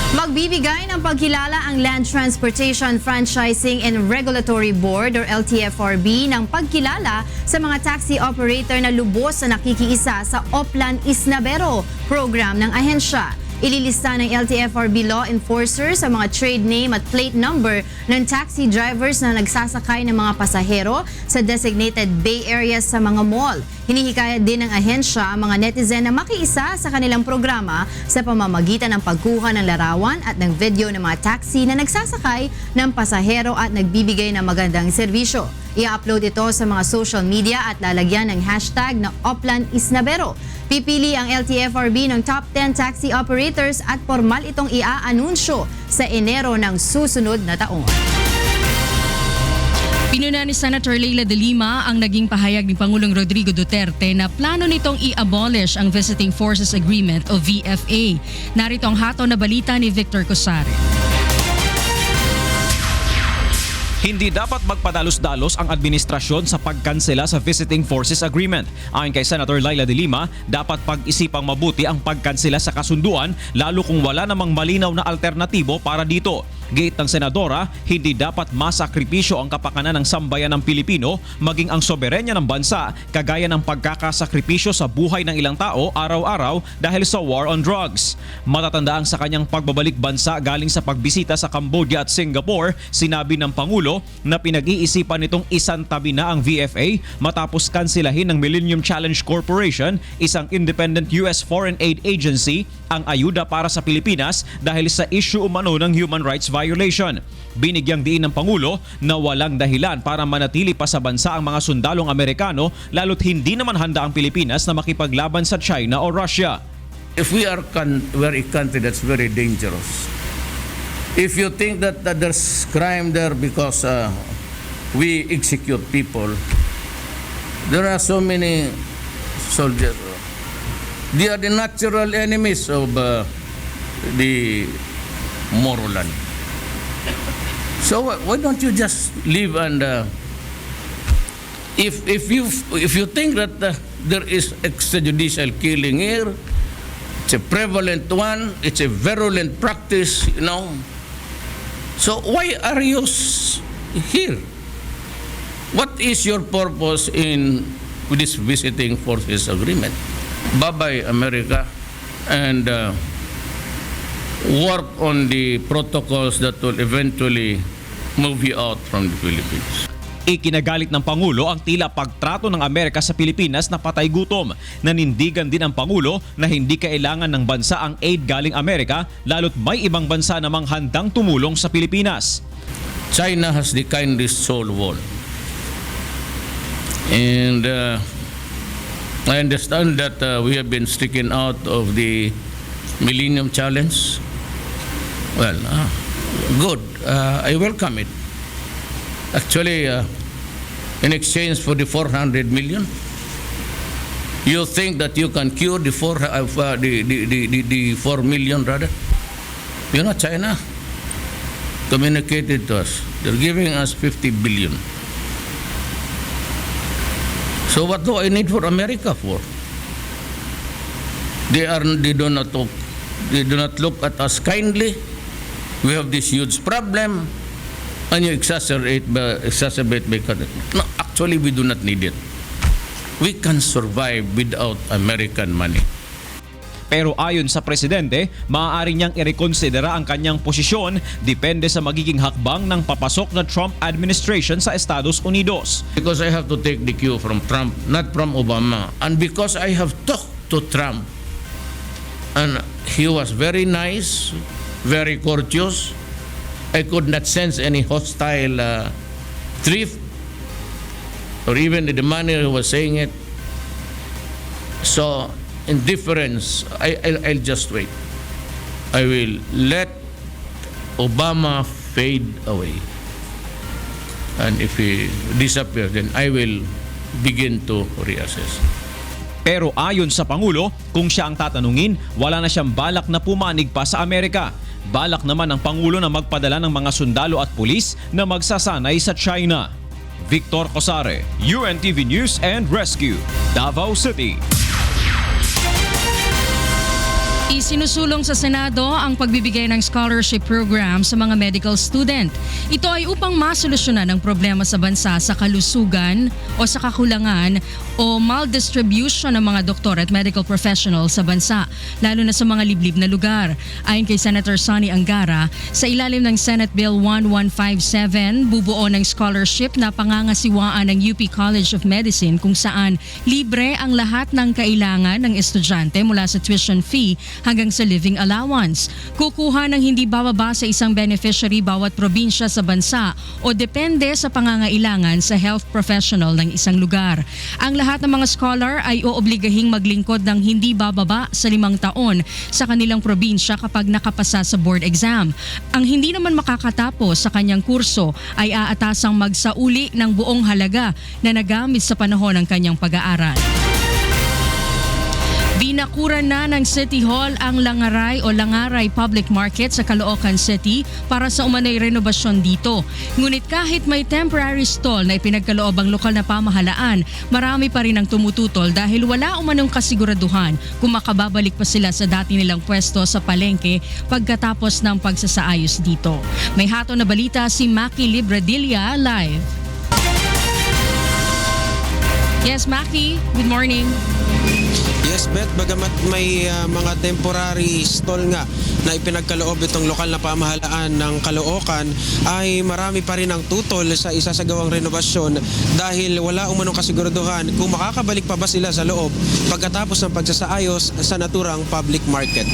Magbibigay ng pagkilala ang Land Transportation Franchising and Regulatory Board or LTFRB ng pagkilala sa mga taxi operator na lubos na nakikiisa sa Oplan Isnabero program ng ahensya. Ililista ng LTFRB law enforcers sa mga trade name at plate number ng taxi drivers na nagsasakay ng mga pasahero sa designated bay areas sa mga mall. Hinihikayat din ng ahensya ang mga netizen na makiisa sa kanilang programa sa pamamagitan ng pagkuha ng larawan at ng video ng mga taxi na nagsasakay ng pasahero at nagbibigay ng magandang serbisyo. I-upload ito sa mga social media at lalagyan ng hashtag na Oplan Isnabero. Pipili ang LTFRB ng top 10 taxi operators at formal itong ia-anunsyo sa Enero ng susunod na taon. Pinuna ni Senator Leila de Lima ang naging pahayag ni Pangulong Rodrigo Duterte na plano nitong i-abolish ang Visiting Forces Agreement o VFA. Narito ang hataw na balita ni Victor Cosare. Hindi dapat magpadalos-dalos ang administrasyon sa pagkansela sa Visiting Forces Agreement. Ayon kay Senator Leila de Lima, dapat pag-isipang mabuti ang pagkansela sa kasunduan lalo kung wala namang malinaw na alternatibo para dito. Gate ng Senadora, hindi dapat masakripisyo ang kapakanan ng sambayan ng Pilipino maging ang soberenya ng bansa kagaya ng pagkakasakripisyo sa buhay ng ilang tao araw-araw dahil sa war on drugs. Matatandaan sa kanyang pagbabalik bansa galing sa pagbisita sa Cambodia at Singapore, sinabi ng Pangulo na pinag-iisipan nitong isantabi na ang VFA matapos kansilahin ng Millennium Challenge Corporation, isang independent US foreign aid agency, ang ayuda para sa Pilipinas dahil sa issue umano ng human rights violation. Binigyang diin ng Pangulo na walang dahilan para manatili pa sa bansa ang mga sundalong Amerikano lalo't hindi naman handa ang Pilipinas na makipaglaban sa China o Russia. If we're a country that's very dangerous, if you think that there's crime there because we execute people, there are so many soldiers. They are the natural enemies of the Moroland. So why don't you just live and if you think that there is extrajudicial killing here, it's a prevalent one, it's a virulent practice, you know. So why are you here? What is your purpose with this Visiting Forces Agreement? Bye-bye, America, and work on the protocols that will eventually move you out from the Philippines. Ikinagalit ng Pangulo ang tila pagtrato ng Amerika sa Pilipinas na patay gutom. Nanindigan din ang Pangulo na hindi kailangan ng bansa ang aid galing Amerika lalo't may ibang bansa namang handang tumulong sa Pilipinas. China has the kindest soul wall. And I understand that we have been sticking out of the Millennium Challenge. Well, good. I welcome it. Actually, in exchange for the 400 million? You think that you can cure the 4 million rather? You know, China communicated to us. They're giving us 50 billion. So what do I need for America for? They do not look at us kindly. We have this huge problem, and you exacerbate by no, actually we do not need it. We can survive without American money. Pero ayon sa presidente, maaari niyang irekonsidera ang kanyang posisyon depende sa magiging hakbang ng papasok na Trump administration sa Estados Unidos. Because I have to take the cue from Trump, not from Obama. And because I have talked to Trump, and he was very nice, very courteous. I could not sense any hostile thrift or even the manner he was saying it. So, in difference, I'll just wait. I will let Obama fade away. And if he disappears, then I will begin to reassess. Pero ayon sa Pangulo, kung siya ang tatanungin, wala na siyang balak na pumanig pa sa Amerika. Balak naman ng Pangulo na magpadala ng mga sundalo at pulis na magsasanay sa China. Victor Cosare, UNTV News and Rescue, Davao City. Isinusulong sa Senado ang pagbibigay ng scholarship program sa mga medical student. Ito ay upang masolusyonan ang problema sa bansa sa kalusugan o sa kakulangan o maldistribution ng mga doktor at medical professionals sa bansa, lalo na sa mga liblib na lugar. Ayon kay Senator Sonny Angara, sa ilalim ng Senate Bill 1157, bubuo ng scholarship na pangangasiwaan ng UP College of Medicine kung saan libre ang lahat ng kailangan ng estudyante mula sa tuition fee hanggang sa living allowance. Kukuha ng hindi bababa sa isang beneficiary bawat probinsya sa bansa o depende sa pangangailangan sa health professional ng isang lugar. Ang lahat ng mga scholar ay oobligahing maglingkod ng hindi bababa sa 5 taon sa kanilang probinsya kapag nakapasa sa board exam. Ang hindi naman makakatapos sa kanyang kurso ay aatasang magsauli ng buong halaga na nagamit sa panahon ng kanyang pag-aaral. Binakuran na ng City Hall ang Langaray o Langaray Public Market sa Caloocan City para sa umano'y renobasyon dito. Ngunit kahit may temporary stall na ipinagkaloob ang lokal na pamahalaan, marami pa rin ang tumututol dahil wala umanong kasiguraduhan kung makababalik pa sila sa dati nilang pwesto sa palengke pagkatapos ng pagsasaayos dito. May hato na balita si Maki Libradilla live. Yes, Maki. Good morning. Yes, Beth, bagamat may mga temporary stall nga na ipinagkaloob itong lokal na pamahalaan ng Caloocan, ay marami pa rin ang tutol sa isasagawang renovasyon dahil wala umanong kasiguraduhan kung makakabalik pa ba sila sa loob pagkatapos ng pagsasaayos sa naturang public market.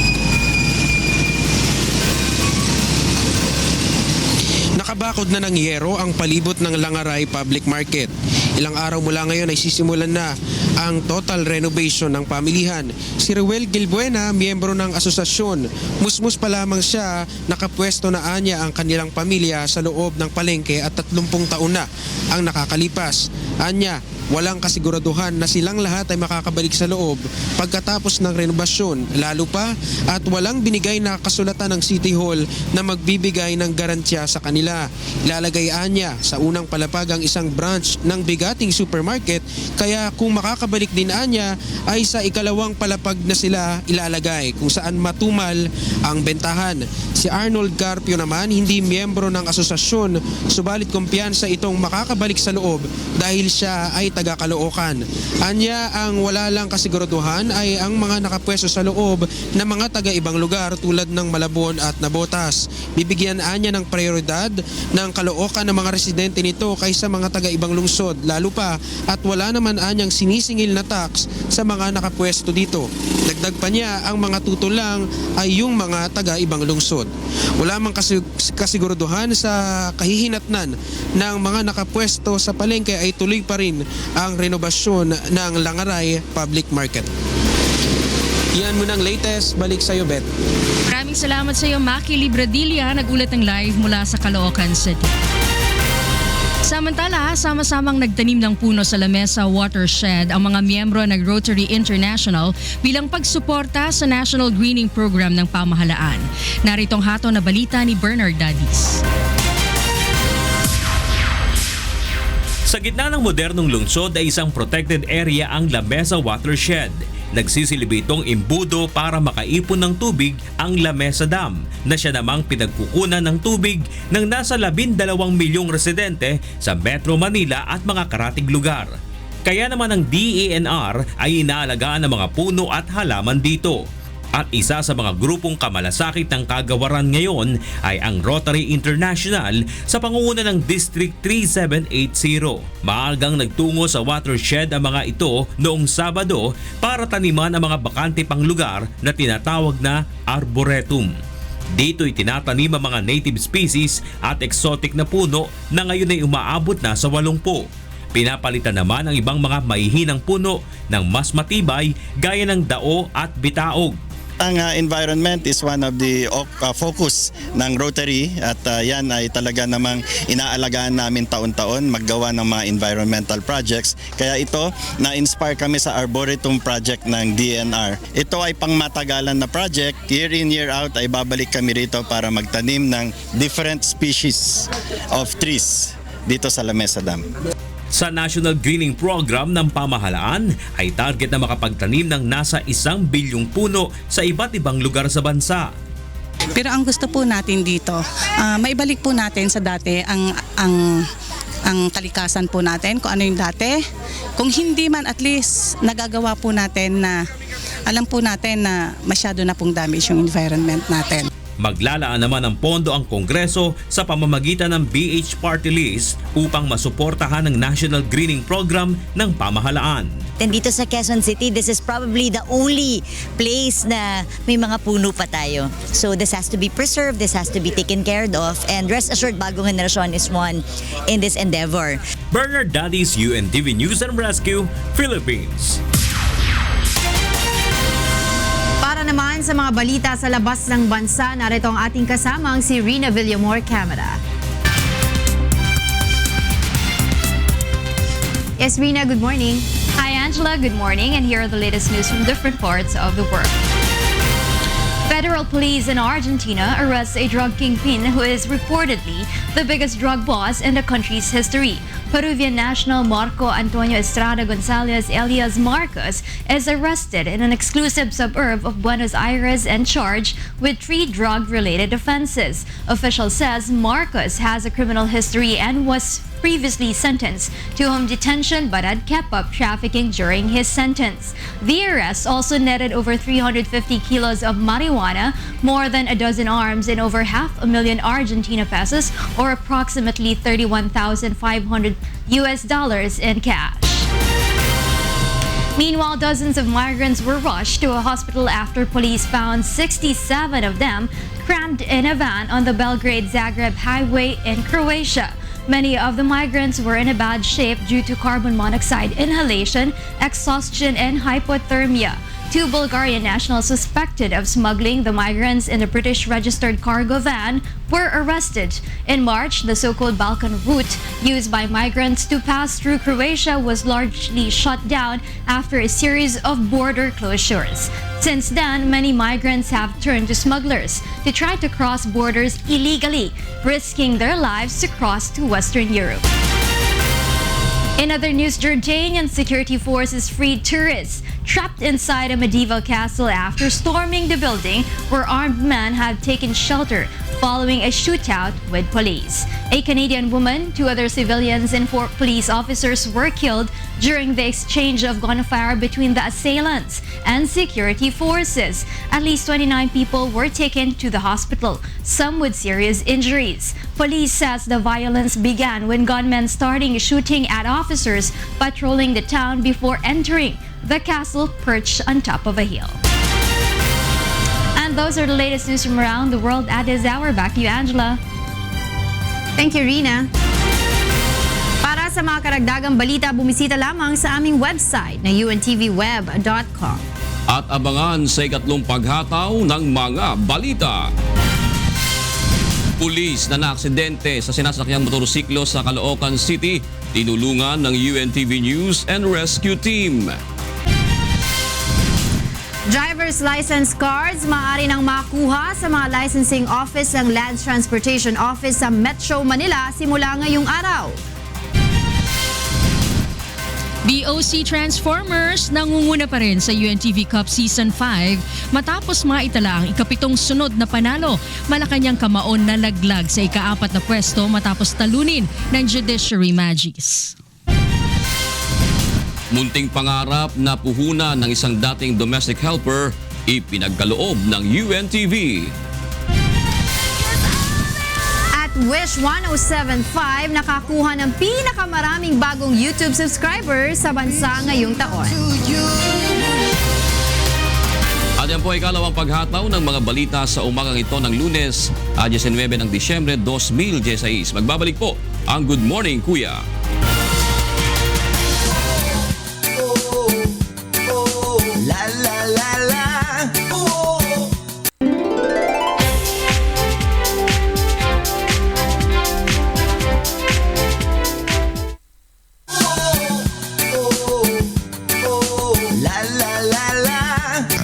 Nakabakod na ng yero ang palibot ng Langaray Public Market. Ilang araw mula ngayon ay sisimulan na ang total renovation ng pamilihan. Si Ruel Gilbuena, miyembro ng asosasyon, musmus pa lamang siya, nakapwesto na anya ang kanilang pamilya sa loob ng palengke at 30 taon na ang nakakalipas. Anya, walang kasiguraduhan na silang lahat ay makakabalik sa loob pagkatapos ng renovasyon, lalo pa at walang binigay na kasulatan ng City Hall na magbibigay ng garantiya sa kanila. Ilalagay anya sa unang palapag ang isang branch ng bigating supermarket, kaya kung makakabalik din anya ay sa ikalawang palapag na sila ilalagay kung saan matumal ang bentahan. Si Arnold Carpio naman, hindi miyembro ng asosasyon, subalit kumpiyansa itong makakabalik sa loob dahil siya ay taga Caloocan. Anya, ang wala lang kasiguraduhan ay ang mga nakapwesto sa loob na mga taga ibang lugar tulad ng Malabon at Navotas. Bibigyan anya ng prioridad ng Caloocan ng mga residente nito kaysa mga taga ibang lungsod, lalo pa at wala naman anyang sinisingil na tax sa mga nakapwesto dito. Dagdag pa niya, ang mga tutol lang ay yung mga taga ibang lungsod. Wala mang kasiguraduhan sa kahihinatnan ng mga nakapwesto sa palengke ay tuloy pa rin ang renovasyon ng Langaray Public Market. Yan muna ang latest. Balik sa iyo, Beth. Maraming salamat sa iyo, Maki Libradilla. Nagulat ng live mula sa Caloocan City. Samantala, sama-samang nagtanim ng puno sa Lamesa Watershed ang mga miyembro ng Rotary International bilang pagsuporta sa National Greening Program ng pamahalaan. Naritong hato na balita ni Bernard Dadis. Sa gitna ng modernong lungsod ay isang protected area ang Lamesa Watershed. Nagsisilbi itong imbudo para makaipon ng tubig ang Lamesa Dam na siya namang pinagkukunan ng tubig ng nasa 12 milyong residente sa Metro Manila at mga karatig lugar. Kaya naman ang DENR ay inaalagaan ng mga puno at halaman dito. At isa sa mga grupong kamalasakit ng kagawaran ngayon ay ang Rotary International sa pangunguna ng District 3780. Maagang nagtungo sa watershed ang mga ito noong Sabado para taniman ang mga bakante pang lugar na tinatawag na arboretum. Dito itinatanim ang mga native species at exotic na puno na ngayon ay umaabot na sa 80. Pinapalitan naman ang ibang mga mahihinang puno ng mas matibay gaya ng dao at bitaog. Ang environment is one of the focus ng Rotary at yan ay talaga namang inaalagaan namin taon-taon maggawa ng mga environmental projects. Kaya ito, na-inspire kami sa Arboretum Project ng DNR. Ito ay pangmatagalan na project. Year in, year out ay babalik kami rito para magtanim ng different species of trees dito sa Lamesa Dam. Sa National Greening Program ng pamahalaan ay target na makapagtanim ng nasa 1 bilyong puno sa iba't ibang lugar sa bansa. Pero ang gusto po natin dito, maibalik po natin sa dati ang kalikasan po natin, kung ano yung dati. Kung hindi man, at least nagagawa po natin na alam po natin na masyado na pong damage yung environment natin. Maglalaan naman ng pondo ang Kongreso sa pamamagitan ng BH Party List upang masuportahan ang National Greening Program ng pamahalaan. And dito sa Quezon City, this is probably the only place na may mga puno pa tayo. So this has to be preserved, this has to be taken care of, and rest assured, Bagong Henerasyon is one in this endeavor. Bernard Dadis, UNTV News and Rescue, Philippines. Para naman sa mga balita sa labas ng bansa, narito ang ating kasamang si Rina Villamor Camera. Yes, Rina, good morning. Hi, Angela. Good morning. And here are the latest news from different parts of the world. Federal police in Argentina arrests a drug kingpin who is reportedly the biggest drug boss in the country's history. Peruvian national Marco Antonio Estrada Gonzalez alias Marcos is arrested in an exclusive suburb of Buenos Aires and charged with 3 drug-related offenses. Officials says Marcos has a criminal history and was previously sentenced to home detention but had kept up trafficking during his sentence. The arrest also netted over 350 kilos of marijuana, more than a dozen arms, and over $500,000 Argentina pesos, or approximately $31,500 in cash. Meanwhile, dozens of migrants were rushed to a hospital after police found 67 of them crammed in a van on the Belgrade-Zagreb highway in Croatia. Many of the migrants were in a bad shape due to carbon monoxide inhalation, exhaustion, and hypothermia. 2 Bulgarian nationals suspected of smuggling the migrants in the British-registered cargo van were arrested. In March, the so-called Balkan route used by migrants to pass through Croatia was largely shut down after a series of border closures. Since then, many migrants have turned to smugglers to try to cross borders illegally, risking their lives to cross to Western Europe. In other news, Jordanian security forces freed tourists trapped inside a medieval castle after storming the building where armed men had taken shelter following a shootout with police. A Canadian woman, 2 other civilians, and 4 police officers were killed during the exchange of gunfire between the assailants and security forces. At least 29 people were taken to the hospital, some with serious injuries. Police says the violence began when gunmen started shooting at officers patrolling the town before entering the castle perched on top of a hill. And those are the latest news from around the world at this hour. Back to you, Angela. Thank you, Rina. Para sa mga karagdagang balita, bumisita lamang sa aming website na untvweb.com. At abangan sa ikatlong paghataw ng mga balita. Pulis na naaksidente sa sinasakyang motorsiklo sa Caloocan City, tinulungan ng UNTV News and Rescue Team. Driver's license cards maaari nang makuha sa mga licensing office ng Land Transportation Office sa Metro Manila simula ngayong araw. BOC Transformers nangunguna pa rin sa UNTV Cup Season 5 matapos maitala ang ikapitong sunod na panalo. Malacanang Kamaon na laglag sa ika-4 na pwesto matapos talunin ng Judiciary Magis. Munting pangarap na puhunan ng isang dating domestic helper, ipinagkaloob ng UNTV. At Wish 1075 nakakuha ng pinakamaraming bagong YouTube subscribers sa bansa ngayong taon. At yan po ay ikalawang paghataw ng mga balita sa umagang ito ng Lunes, 19 ng Disyembre 2016. Magbabalik po ang Good Morning Kuya. La la la la. Oh. La la la la.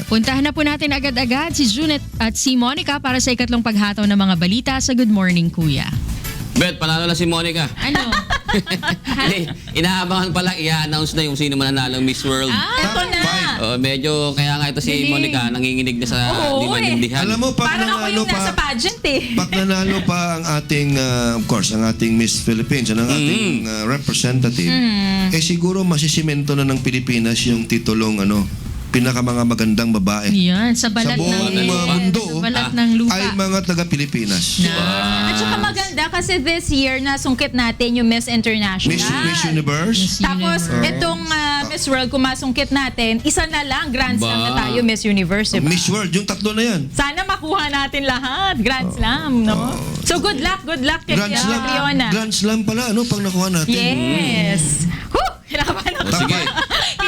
Puntahan na po natin agad-agad si Junet at si Monica para sa ikatlong paghataw ng mga balita sa Good Morning Kuya. Bet, panalo na si Monica. Ano? Inaabangan pala, i-announce na yung sino mananalo Miss World. Ito na. Medyo kaya nga ito si Galing. Monica, nanginginig na sa di maintindihan. Alam mo, pag Parang ako nanalo yung pa, nasa pageant eh. pag nanalo pa ang ating, of course, ang ating Miss Philippines, ang ating representative, siguro masisimento na ng Pilipinas yung titulong pinaka-mga magandang babae. Yan, sa balat Sa buong ng mundo sa balat ng lupa. ay mga taga-Pilipinas. At saka maganda kasi this year nasungkit natin yung Miss International. Miss Universe. Tapos itong Miss World kung masungkit natin, isa na lang Grand Slam na tayo Miss Universe. Diba? Miss World, yung tatlo na yan. Sana makuha natin lahat. Grand Slam, no? So good luck kay Fiona. Grand Slam pala, pag nakuha natin. Yes. Hinabahan ako. Sige.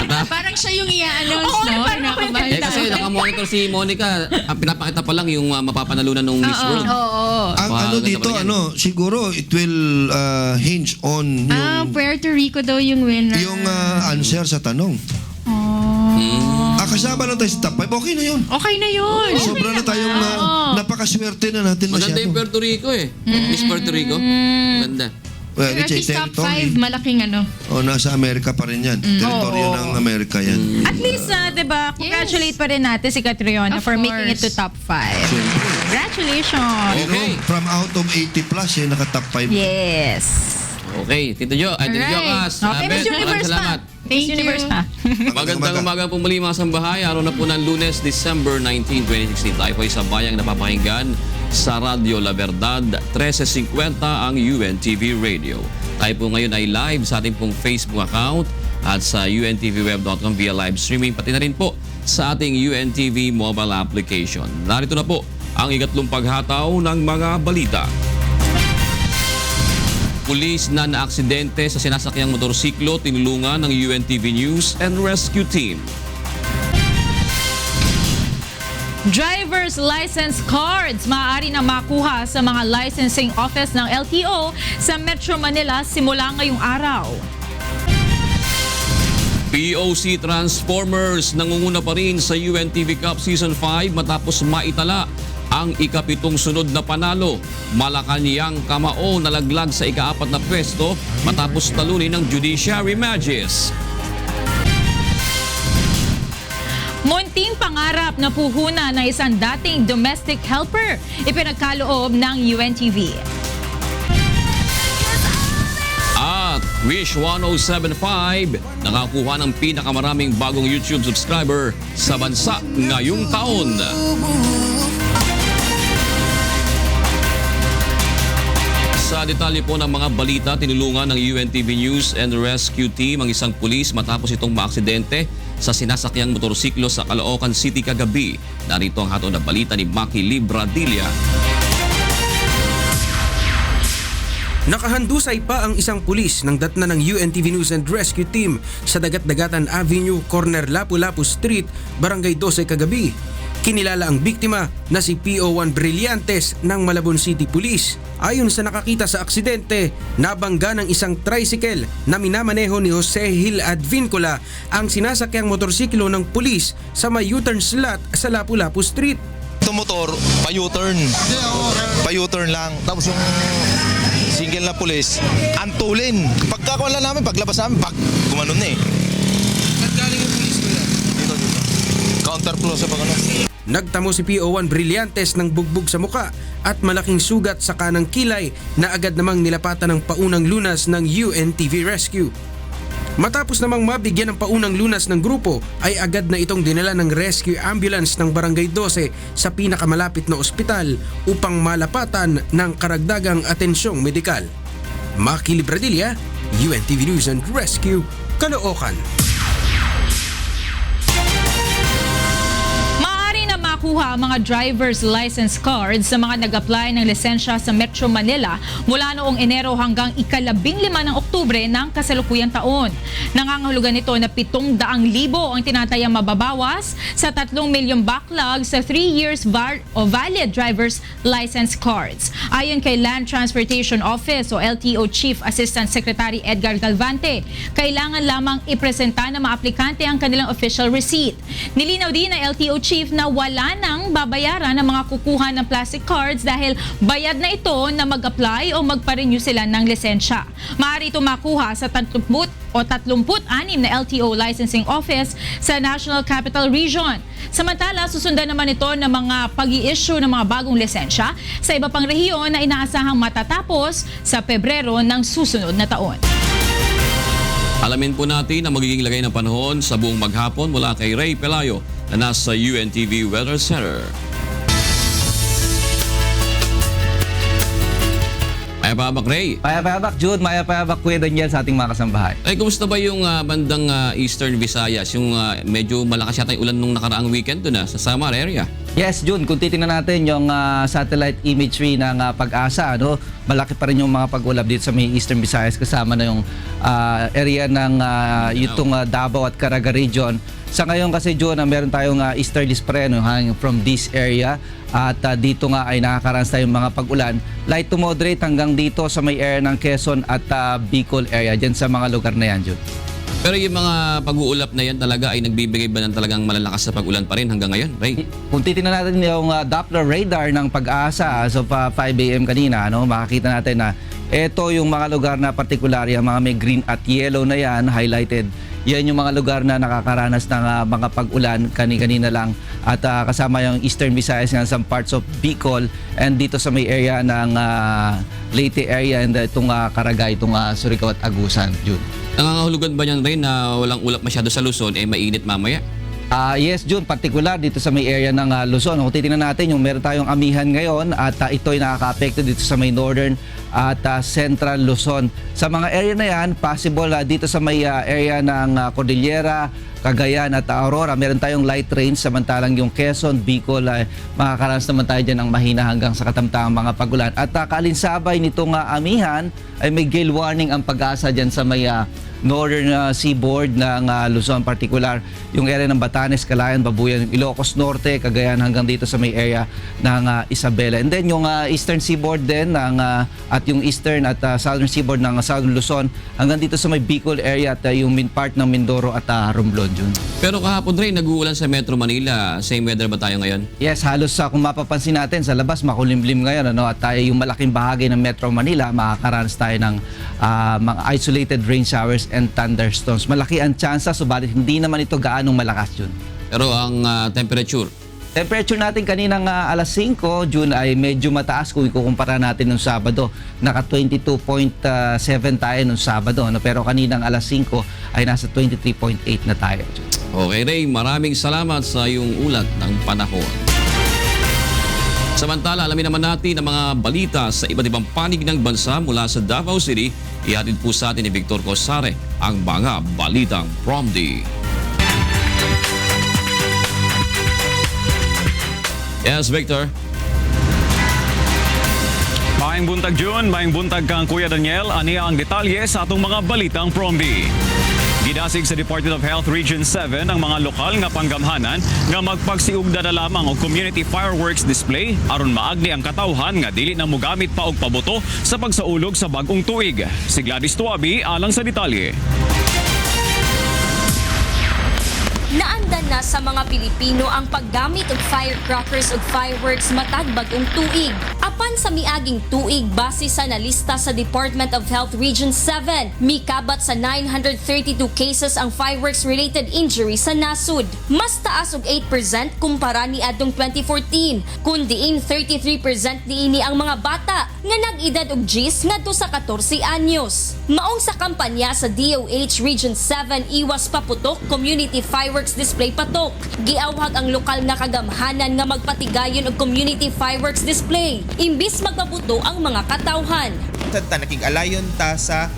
Parang siya yung i-announce, Oo, no? parang ako yung Kasi nakamonitor si Monica, ang pinapakita pa lang yung mapapanalunan ng Miss World. Oo. Ang dito, siguro it will hinge on yung, Puerto Rico daw yung winner. yung answer sa tanong. Kasama lang tayo sa top 5, okay na yun. Okay na yun. Sobra na tayong napakaswerte na natin Maganda yung masyado. Puerto Rico eh. Miss Puerto Rico. Maganda. Well, Pero at it's a least top territory. 5, malaking Nasa Amerika pa rin yan. Teritoryo ng Amerika yan. At least, diba, congratulate pa rin natin si Catriona Of for making it to course. top 5. Congratulations! Okay. From out of 80 plus, naka-top 5. Yes. Okay, Tito Jo, Tito Jo Kas. Okay, Miss Universe salamat. pa. Miss Universe pa. Magandang umaga po muli mga sambahay. Araw na po ng Lunes, December 19, 2016. Tayo po ay sa bayang napapakinggan sa Radyo La Verdad, 1350 ang UNTV Radio. Tayo po ngayon ay live sa ating pong Facebook account at sa untvweb.com via live streaming, pati na rin po sa ating UNTV mobile application. Narito na po ang ikatlong paghataw ng mga balita. Pulis na naaksidente sa sinasakyang motorsiklo, tinulungan ng UNTV News and Rescue Team. Driver's license cards maaari na makuha sa mga licensing office ng LTO sa Metro Manila simula ngayong araw. BOC Transformers nangunguna pa rin sa UNTV Cup Season 5 matapos maitala ang ikapitong sunod na panalo. Malacanang Kamaon nalaglag sa ika-4 na pwesto matapos talunin ng Judiciary Magis. Munting pangarap na puhunan ng isang dating domestic helper, ipinagkaloob ng UNTV. At Wish 1075 nakakuha ng pinakamaraming bagong YouTube subscriber sa bansa ngayong taon. Sa detalye po ng mga balita, tinulungan ng UNTV News and Rescue Team ang isang pulis matapos itong maaksidente sa sinasakyang motorsiklo sa Caloocan City kagabi. Narito ang hatol na balita ni Maki Libradilla. Nakahandusay pa ang isang pulis ng datna ng UNTV News and Rescue Team sa Dagat-Dagatan Avenue, corner Lapu-Lapu Street, Barangay 12 kagabi. Kinilala ang biktima na si PO1 Brillantes ng Malabon City Police. Ayon sa nakakita sa aksidente, nabangga ng isang tricycle na minamaneho ni Jose Gil Advincula ang sinasakyang motorsiklo ng pulis sa may U-turn slot sa Lapu-Lapu Street. Itong motor, pa-U-turn. Pa-U-turn lang. Tapos yung single na pulis, antulin. Pagkakuha lang namin, paglabas namin, gumanon na eh. Saan galing yung pulis ko yan? Dito. Counterflow sa pagano. Nagtamo si PO1 Brillantes ng bugbog sa muka at malaking sugat sa kanang kilay na agad namang nilapatan ng paunang lunas ng UNTV Rescue. Matapos namang mabigyan ng paunang lunas ng grupo ay agad na itong dinala ng rescue ambulance ng Barangay 12 sa pinakamalapit na ospital upang malapatan ng karagdagang atensyong medikal. Maki Libradilla, UNTV News and Rescue, Caloocan. Makuha ang mga driver's license cards sa mga nag-apply ng lisensya sa Metro Manila mula noong Enero hanggang ika-15 ng Oktubre ng kasalukuyang taon. Nangangahulugan nito na 700,000 ang tinatayang mababawas sa 3 milyong backlog sa 3 years valid driver's license cards. Ayon kay Land Transportation Office o LTO Chief Assistant Secretary Edgar Galvante, kailangan lamang ipresenta ng mga aplikante ang kanilang official receipt. Nilinaw din ng LTO Chief na wala nang babayaran ng mga kukuha ng plastic cards dahil bayad na ito na mag-apply o magpa-renew sila ng lisensya. Maaari ito makuha sa 30 o 36 na LTO licensing office sa National Capital Region. Samantala, susundan naman ito ng mga pag-i-issue ng mga bagong lisensya sa iba pang rehiyon na inaasahang matatapos sa Pebrero ng susunod na taon. Alamin po natin ang magiging lagay ng panahon sa buong maghapon mula kay Ray Pelayo na nasa UNTV Weather Center. Mayapayabak, Ray. Mayapayabak, Jude. Mayapayabak, Kuya Daniel sa ating mga kasambahay. Ay, kumusta ba yung bandang Eastern Visayas? Yung medyo malakas yata yung ulan nung nakaraang weekend doon sa Samar area. Yes, June, kung titingnan natin yung satellite imagery ng Pag-asa, no, malaki pa rin yung mga pag-ulap dito sa may Eastern Visayas kasama na yung area ng itong Davao at Caraga region. Sa ngayon kasi, June, meron tayong easterly spread hanging from this area at dito nga ay nakakaranas tayong mga pag-ulan. Light to moderate hanggang dito sa may area ng Quezon at Bicol area, dyan sa mga lugar na yan, June. Pero yung mga pag-uulap na yan talaga ay nagbibigay ba ng talagang malalakas na pag-ulan pa rin hanggang ngayon, Ray? Kung titingnan natin yung Doppler radar ng Pag-asa as of 5 a.m. kanina, no, makikita natin na ito yung mga lugar na particular, yung mga may green at yellow na yan, highlighted. Yan yung mga lugar na nakakaranas ng mga pag-ulan kanina lang at kasama yung Eastern Visayas ng some parts of Bicol and dito sa may area ng Leyte area and itong Caragay, itong Surigao at Agusan, June. Nangangahulugan ba niyan, Ray, na walang ulap masyado sa Luzon, mainit mamaya? Yes, June, particular dito sa may area ng Luzon. Kung titingnan natin, yung meron tayong amihan ngayon at ito'y nakaka-apekto dito sa may northern at central Luzon. Sa mga area na yan, possible dito sa may area ng Cordillera, Cagayan at Aurora, meron tayong light rain, samantalang yung Quezon, Bicol, makakaranas naman tayo dyan ng mahina hanggang sa katamtamang mga pagulan. At kaalinsabay nitong amihan ay may gale warning ang Pag-asa dyan sa may northern seaboard ng Luzon, particular yung area ng Batanes, Calayan, Babuyan, Ilocos Norte, Cagayan hanggang dito sa may area ng Isabela. And then yung eastern seaboard din ng at yung eastern at southern seaboard ng southern Luzon hanggang dito sa may Bicol area at yung part ng Mindoro at Romblon, June. Pero kahapon, Ray, nag-uulan sa Metro Manila. Same weather ba tayo ngayon? Yes, halos kung mapapansin natin sa labas makulimlim ngayon, ano, at yung malaking bahagi ng Metro Manila makakaranas tayo ng mga isolated rain showers and thunderstorms. Malaki ang tsansa, subalit hindi naman ito gaanong malakas, June. Pero ang temperature? Temperature natin kaninang alas 5, June, ay medyo mataas kung ikukumpara natin nung Sabado. Naka 22.7 tayo nung Sabado, no? Pero kaninang alas 5 ay nasa 23.8 na tayo, June. Okay, Ray, maraming salamat sa iyong ulat ng panahon. Samantala, alamin naman natin ang mga balita sa iba't ibang panig ng bansa mula sa Davao City. Ihatid po sa atin ni Victor Cosare ang mga balitang Prom D. Yes, Victor. Maayong buntag, June. Maayong buntag kang Kuya Daniel. Aniya ang detalye sa atong mga balitang Prom D. Gidasig sa Department of Health Region 7 ang mga lokal nga panggamhanan nga magpagsiugda na lamang og community fireworks display aron maagni ang katawhan nga dili na mogamit pa og pabuto sa pagsaulog sa bag-ong tuig. Si Gladys Tuabi alang sa detalye. Naandan na sa mga Pilipino ang paggamit og firecrackers ug fireworks matag bag-ong tuig. Apan sa miaging tuig base sa nalista sa Department of Health Region 7, mikabat sa 932 cases ang fireworks-related injury sa nasud. Mas taas og 8% kumpara ni adtong 2014, kundiin 33% niini ang mga bata nga nag-edad og 10 ngadto sa 14 anyos. Maong sa kampanya sa DOH Region 7 Iwas Paputok Community Fireworks Display Patok, giawhag ang lokal na kagamhanan nga magpatigayon og community fireworks display imbis magpabuto ang mga katawhan. Nakig-alayon ta sa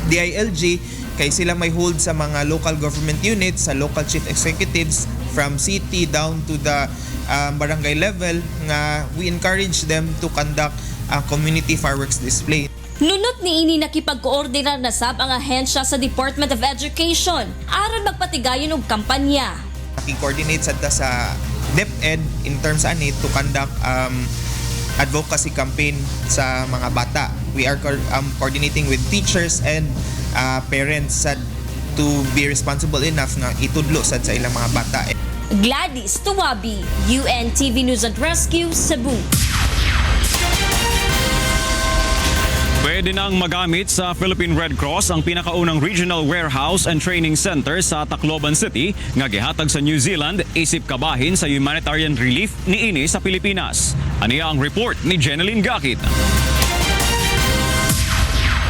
DILG kay sila may hold sa mga local government units, sa local chief executives from city down to the barangay level nga we encourage them to conduct a community fireworks display. Nunot niini nakipag-koordinar na sab ang ahensya sa Department of Education aron magpatigayon og kampanya. Nakikoordinate sa DepEd in terms ani to conduct advocacy campaign sa mga bata. We are coordinating with teachers and parents to be responsible enough na itudlo sa ilang mga bata. Gladys Tuwabi, UNTV News and Rescue, Cebu. Pwede nang magamit sa Philippine Red Cross ang pinakaunang regional warehouse and training center sa Tacloban City nga gihatag sa New Zealand isip kabahin sa humanitarian relief niini sa Pilipinas. Aniya ang report ni Jeneline Gakit.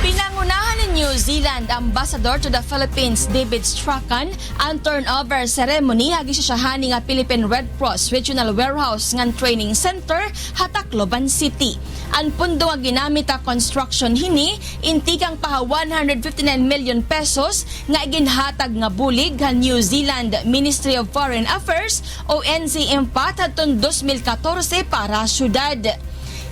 Pinangunahan ni New Zealand Ambassador to the Philippines David Strachan ang turnover ceremony hagi sa siyahani nga Philippine Red Cross Regional Warehouse ngan Training Center sa Tacloban City. Ang pundo nga ginamit ang construction hini intikang paha 159 million pesos nga iginhatag nga bulig nga New Zealand Ministry of Foreign Affairs o NCMPAT hadtong 2014 para syudad.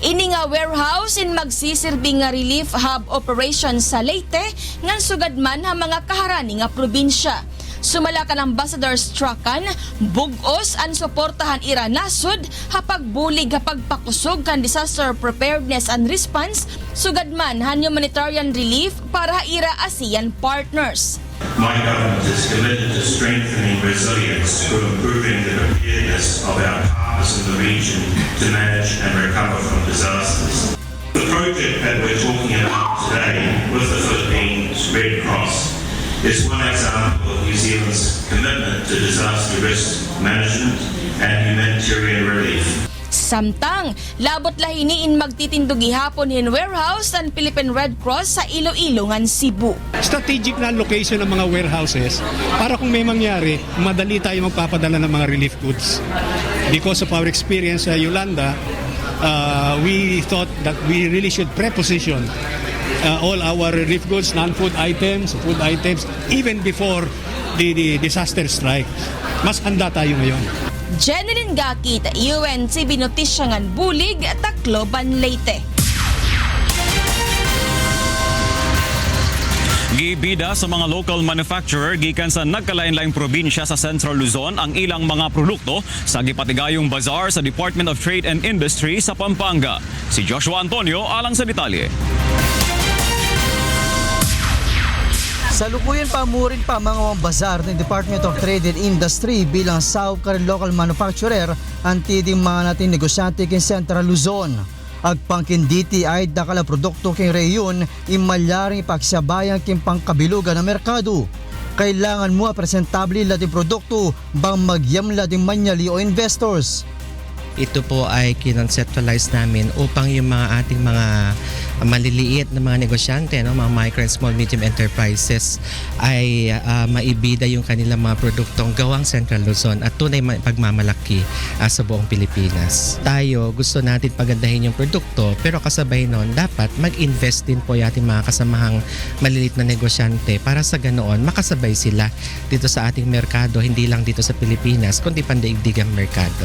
Ini nga warehouse in magsisirbing nga relief hub operation sa Leyte ngan sugadman ha mga kaharani nga probinsya. Sumala kan Ambassador Strachan, bugos ang suportahan ira nasud hapag bulig hapag pakusog kan disaster preparedness and response sugadman han humanitarian relief para ira ASEAN partners. My government is committed to strengthening resilience through improving the preparedness of our partners in the region to manage and recover from disasters. The project that we're talking about today with the Philippines Red Cross is one example of New Zealand's commitment to disaster risk management and humanitarian relief. Samtang, labot lahiniin magtitindog gihapon hin warehouse ang Philippine Red Cross sa Iloilo ngan Cebu. Strategic na location ng mga warehouses para kung may mangyari, madali tayo magpapadala ng mga relief goods. Because of our experience sa Yolanda, we thought that we really should preposition all our relief goods, non-food items, food items, even before the disaster strike. Mas handa tayo ngayon. Jeneline Gakit, UNTV Notisyangan Bulig, Tacloban, Leyte. Gibida sa mga local manufacturer gikan sa nagkalain-laing probinsya sa Central Luzon ang ilang mga produkto sa gipatigayong bazaar sa Department of Trade and Industry sa Pampanga. Si Joshua Antonio alang sa detalye. Salukuyan pamurin pa mga bazar ng Department of Trade and Industry bilang South Korean local manufacturer ang tiding mga nating negosyante kin Central Luzon. Agpangkinditi ay dakala produkto king reyon imalyaring ipagsabayang king pangkabilugan ng merkado. Kailangan mo presentable lating produkto bang magyam lating manyali o investors. Ito po ay kinonceptualize namin upang yung mga ating mga maliliit na mga negosyante, no, mga micro and small medium enterprises ay maibida yung kanilang mga produktong gawang Central Luzon at tunay pagmamalaki sa buong Pilipinas. Tayo gusto natin pagandahin yung produkto pero kasabay nun dapat mag-invest din po yung ating mga kasamahang maliliit na negosyante para sa ganoon makasabay sila dito sa ating merkado, hindi lang dito sa Pilipinas kundi pandaigdigang merkado.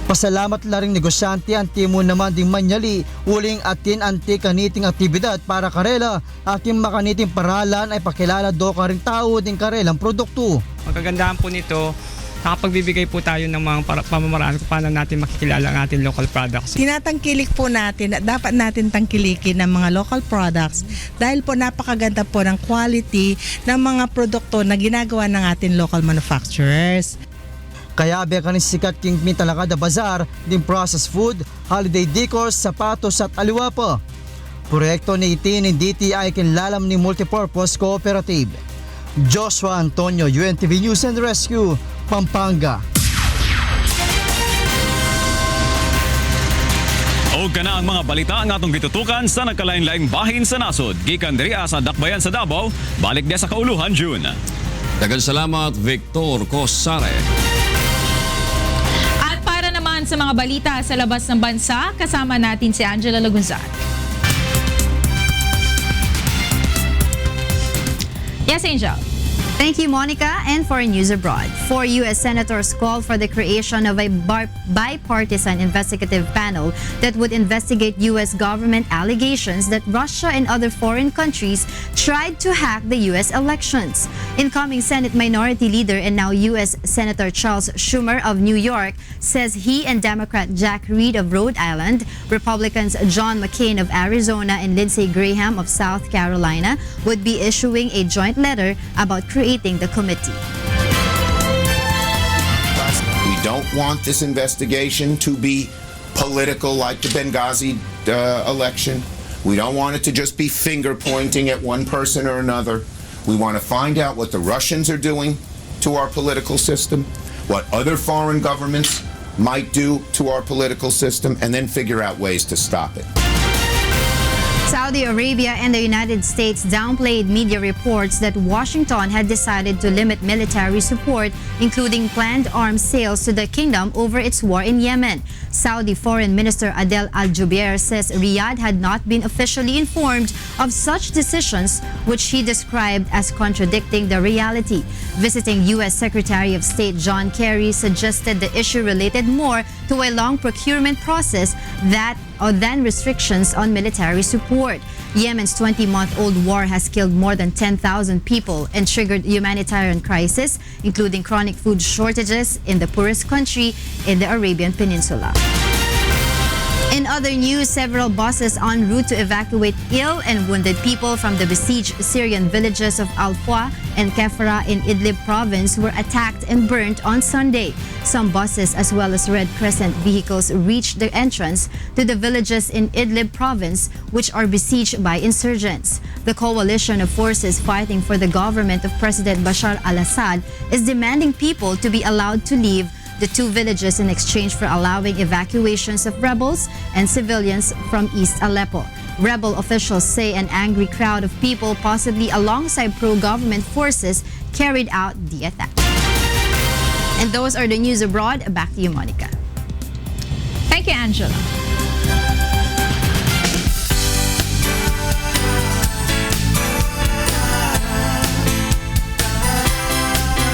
Pasalamat la ring negosyante antimo naman ding manyali uling atin anti kaniting aktibidad para karela aking makaniting paralan ay pakilala do ka ring tao din karelang produkto. Magkagandahan po nito, nakapagbibigay po tayo ng mga pamamaraan kung paano natin makikilala ang ating local products. Tinatangkilik po natin at dapat natin tangkilikin ng mga local products dahil po napakaganda po ng quality ng mga produkto na ginagawa ng ating local manufacturers. Kaya bekanin sikat king Talakada Bazaar, din processed food, holiday decor, sapatos at aliwa pa. Proyekto ni itinin DTI kinlalam ni Multipurpose Cooperative. Joshua Antonio, UNTV News and Rescue, Pampanga. O kana ang mga balita ang atong gitutukan sa nagkalain-laing bahin sa nasod. Gikan diri sa Dakbayan sa Davao, balik dia sa kauluhan June. Daghang salamat, Victor Cosare. At para naman sa mga balita sa labas ng bansa, kasama natin si Angela Lagunzan. Yes, Angel. Thank you, Monica. And for News Abroad, 4 U.S. senators called for the creation of a bipartisan investigative panel that would investigate U.S. government allegations that Russia and other foreign countries tried to hack the U.S. elections. Incoming Senate Minority Leader and now U.S. Senator Charles Schumer of New York says he and Democrat Jack Reed of Rhode Island, Republicans John McCain of Arizona and Lindsey Graham of South Carolina would be issuing a joint letter about creating the committee. We don't want this investigation to be political like the Benghazi election. We don't want it to just be finger pointing at one person or another. We want to find out what the Russians are doing to our political system, what other foreign governments might do to our political system, and then figure out ways to stop it. Saudi Arabia and the United States downplayed media reports that Washington had decided to limit military support, including planned arms sales to the kingdom over its war in Yemen. Saudi Foreign Minister Adel Al-Jubeir says Riyadh had not been officially informed of such decisions, which he described as contradicting the reality. Visiting U.S. Secretary of State John Kerry suggested the issue related more to a long procurement process than restrictions on military support. Yemen's 20-month-old war has killed more than 10,000 people and triggered humanitarian crisis, including chronic food shortages in the poorest country in the Arabian Peninsula. In other news, several buses en route to evacuate ill and wounded people from the besieged Syrian villages of Al-Fwa and Kefra in Idlib province were attacked and burnt on Sunday. Some buses as well as Red Crescent vehicles reached the entrance to the villages in Idlib province, which are besieged by insurgents. The coalition of forces fighting for the government of President Bashar al-Assad is demanding people to be allowed to leave the two villages in exchange for allowing evacuations of rebels and civilians from East Aleppo. Rebel officials say an angry crowd of people, possibly alongside pro-government forces, carried out the attack. And those are the news abroad. Back to you, Monica. Thank you, Angela.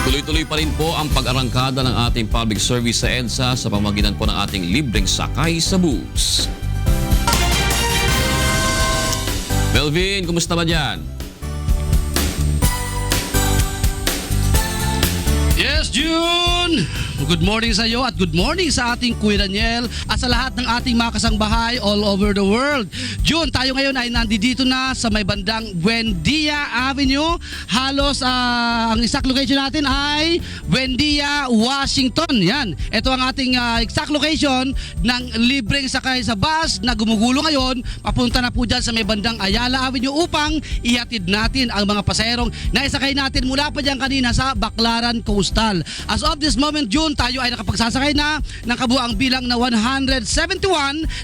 Tuloy-tuloy pa rin po ang pag-arangkada ng ating public service sa EDSA sa pamamagitan po ng ating libreng sakay sa bus. Melvin, kumusta ba dyan? Yes, June! Good morning sa iyo at good morning sa ating Kuya Daniel at sa lahat ng ating mga kasangbahay all over the world. June, tayo ngayon ay nandito na sa may bandang Buendia Avenue. Halos ang exact location natin ay Buendia, Washington. Yan, ito ang ating exact location ng libreng sakay sa bus na gumugulo ngayon. Papunta na po dyan sa may bandang Ayala Avenue upang ihatid natin ang mga pasaherong na isakay natin mula pa dyan kanina sa Baclaran Coastal. As of this moment, June, tayo ay nakapagsasakay na ng kabuang bilang na 171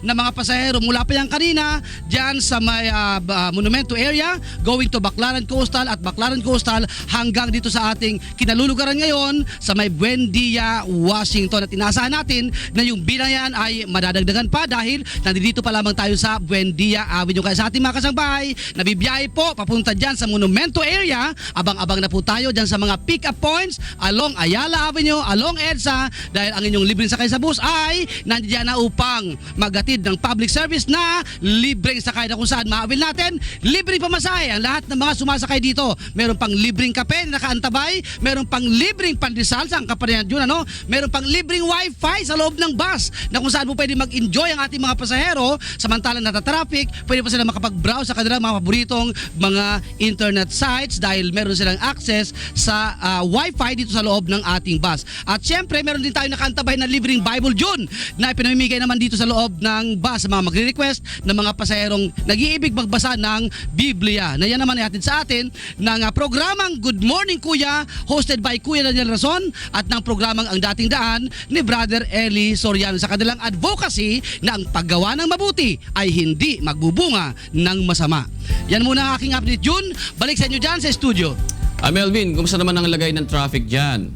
na mga pasahero mula pa yan kanina dyan sa may Monumento area going to Baclaran Coastal at Baclaran Coastal hanggang dito sa ating kinalulugaran ngayon sa may Buendia, Washington. At inaasahan natin na yung bilang yan ay madadagdagan pa dahil nandito pa lamang tayo sa Buendia Avenue. Kaya sa ating mga kasangbahay, nabibiyahe po papunta dyan sa Monumento area. Abang-abang na po tayo dyan sa mga pick-up points along Ayala Avenue, along EDSA EDSA dahil ang inyong libreng sakay sa bus ay nandiyan na upang maghatid ng public service na libreng sakay na kung saan maabil natin libreng pamasahe ang lahat ng mga sumasakay dito. Meron pang libreng kape na nakaantabay, meron pang libreng pandesal sa kaparehan yun, meron pang libreng wifi sa loob ng bus na kung saan po pwede mag-enjoy ang ating mga pasahero samantalang nata-traffic, pwede pa sila makapag-browse sa kanilang mga paboritong mga internet sites dahil meron silang access sa wifi dito sa loob ng ating bus. At syempre, meron din tayo nakaantabay na libreng Bible June na ipinamimigay naman dito sa loob ng bus sa mga magre-request ng mga pasaherong nag-iibig magbasa ng Biblia. Na yan naman ay hatid sa atin ng programang Good Morning Kuya hosted by Kuya Daniel Rason at ng programang Ang Dating Daan ni Brother Eli Soriano sa kanilang advocacy na ang paggawa ng mabuti ay hindi magbubunga ng masama. Yan muna ang aking update, June. Balik sa inyo dyan sa studio. Melvin, kumusta naman ang lagay ng traffic dyan?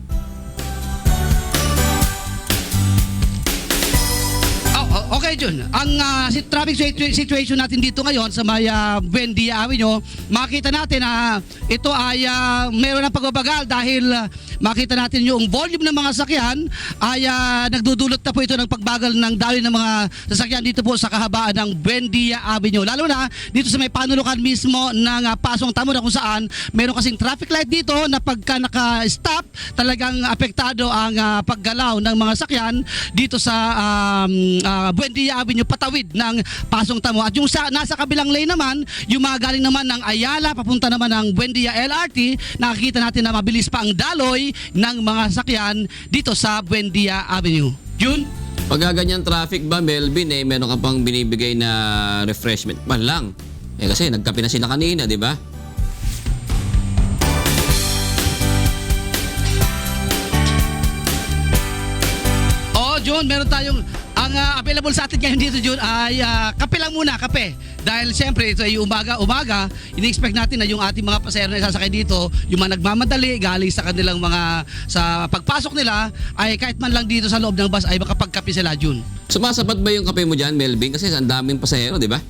Okay, Jun. Ang traffic situation natin dito ngayon sa may Buendia Avenue, makita natin na ito ay meron ng pagbabagal dahil makita natin yung volume ng mga sasakyan ay nagdudulot na po ito ng pagbagal ng daloy ng mga sasakyan dito po sa kahabaan ng Buendia Avenue. Lalo na dito sa may panulukan mismo ng Pasong Tamo na kung saan meron kasing traffic light dito na pagka naka-stop talagang apektado ang paggalaw ng mga sasakyan dito sa Buendia Avenue patawid ng Pasong Tamo. At yung nasa kabilang lane naman, yung mga galing naman ng Ayala papunta naman ng Buendia LRT, nakikita natin na mabilis pa ang daloy ng mga sasakyan dito sa Buendia Avenue. June? Pag ganyan traffic ba, Melvin, meron ka pang binibigay na refreshment man lang. Kasi nagkape na sila kanina, di ba? June, meron tayong ang available sa atin ngayon dito, June, ay kape lang muna, kape. Dahil siyempre ito ay umaga, ini-expect natin na yung ating mga pasahero na isasakay dito, yung mga nagmamadali galing sa kanilang mga sa pagpasok nila ay kahit man lang dito sa loob ng bus ay makapagkape sila, June. Sumasapat ba yung kape mo dyan, Melvin? Kasi ang daming pasahero, di ba?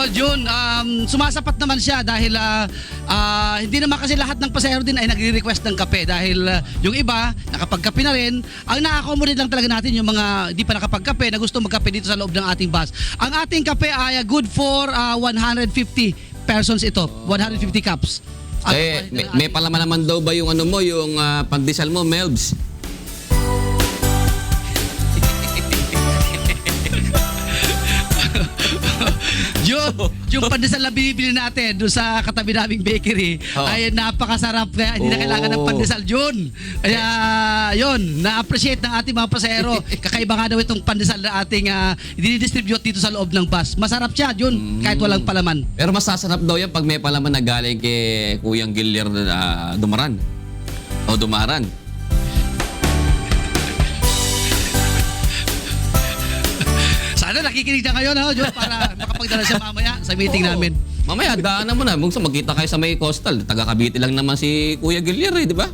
June, sumasapat naman siya dahil hindi naman kasi lahat ng pasahero din ay nagre-request ng kape dahil yung iba nakapagkape na rin. Ang na-accommodate lang talaga natin yung mga di pa nakapagkape na gusto magkape dito sa loob ng ating bus. Ang ating kape ay good for 150 persons ito, 150 cups. May palaman naman daw ba yung yung pandesal mo, Melbs? Yung pandesal na binibili natin doon sa katabi naming bakery ay napakasarap kaya hindi na kailangan ng pandesal, Jun. Kaya yun, na-appreciate ng ating mga pasahero. Kakaiba nga daw itong pandesal na ating i-distribute dito sa loob ng bus. Masarap siya, Jun, kahit walang palaman. Pero mas sasarap daw yan pag may palaman na galing kay Kuyang Gilyer na Dumaran. O Dumaran. Sana nakikinig na kayo na, Jun, para makapagdala siya mamaya sa meeting namin. Mamaya, daanan mo na. Buksan, magkita kayo sa may coastal. Taga Cavite lang naman si Kuya Gilyer, di ba?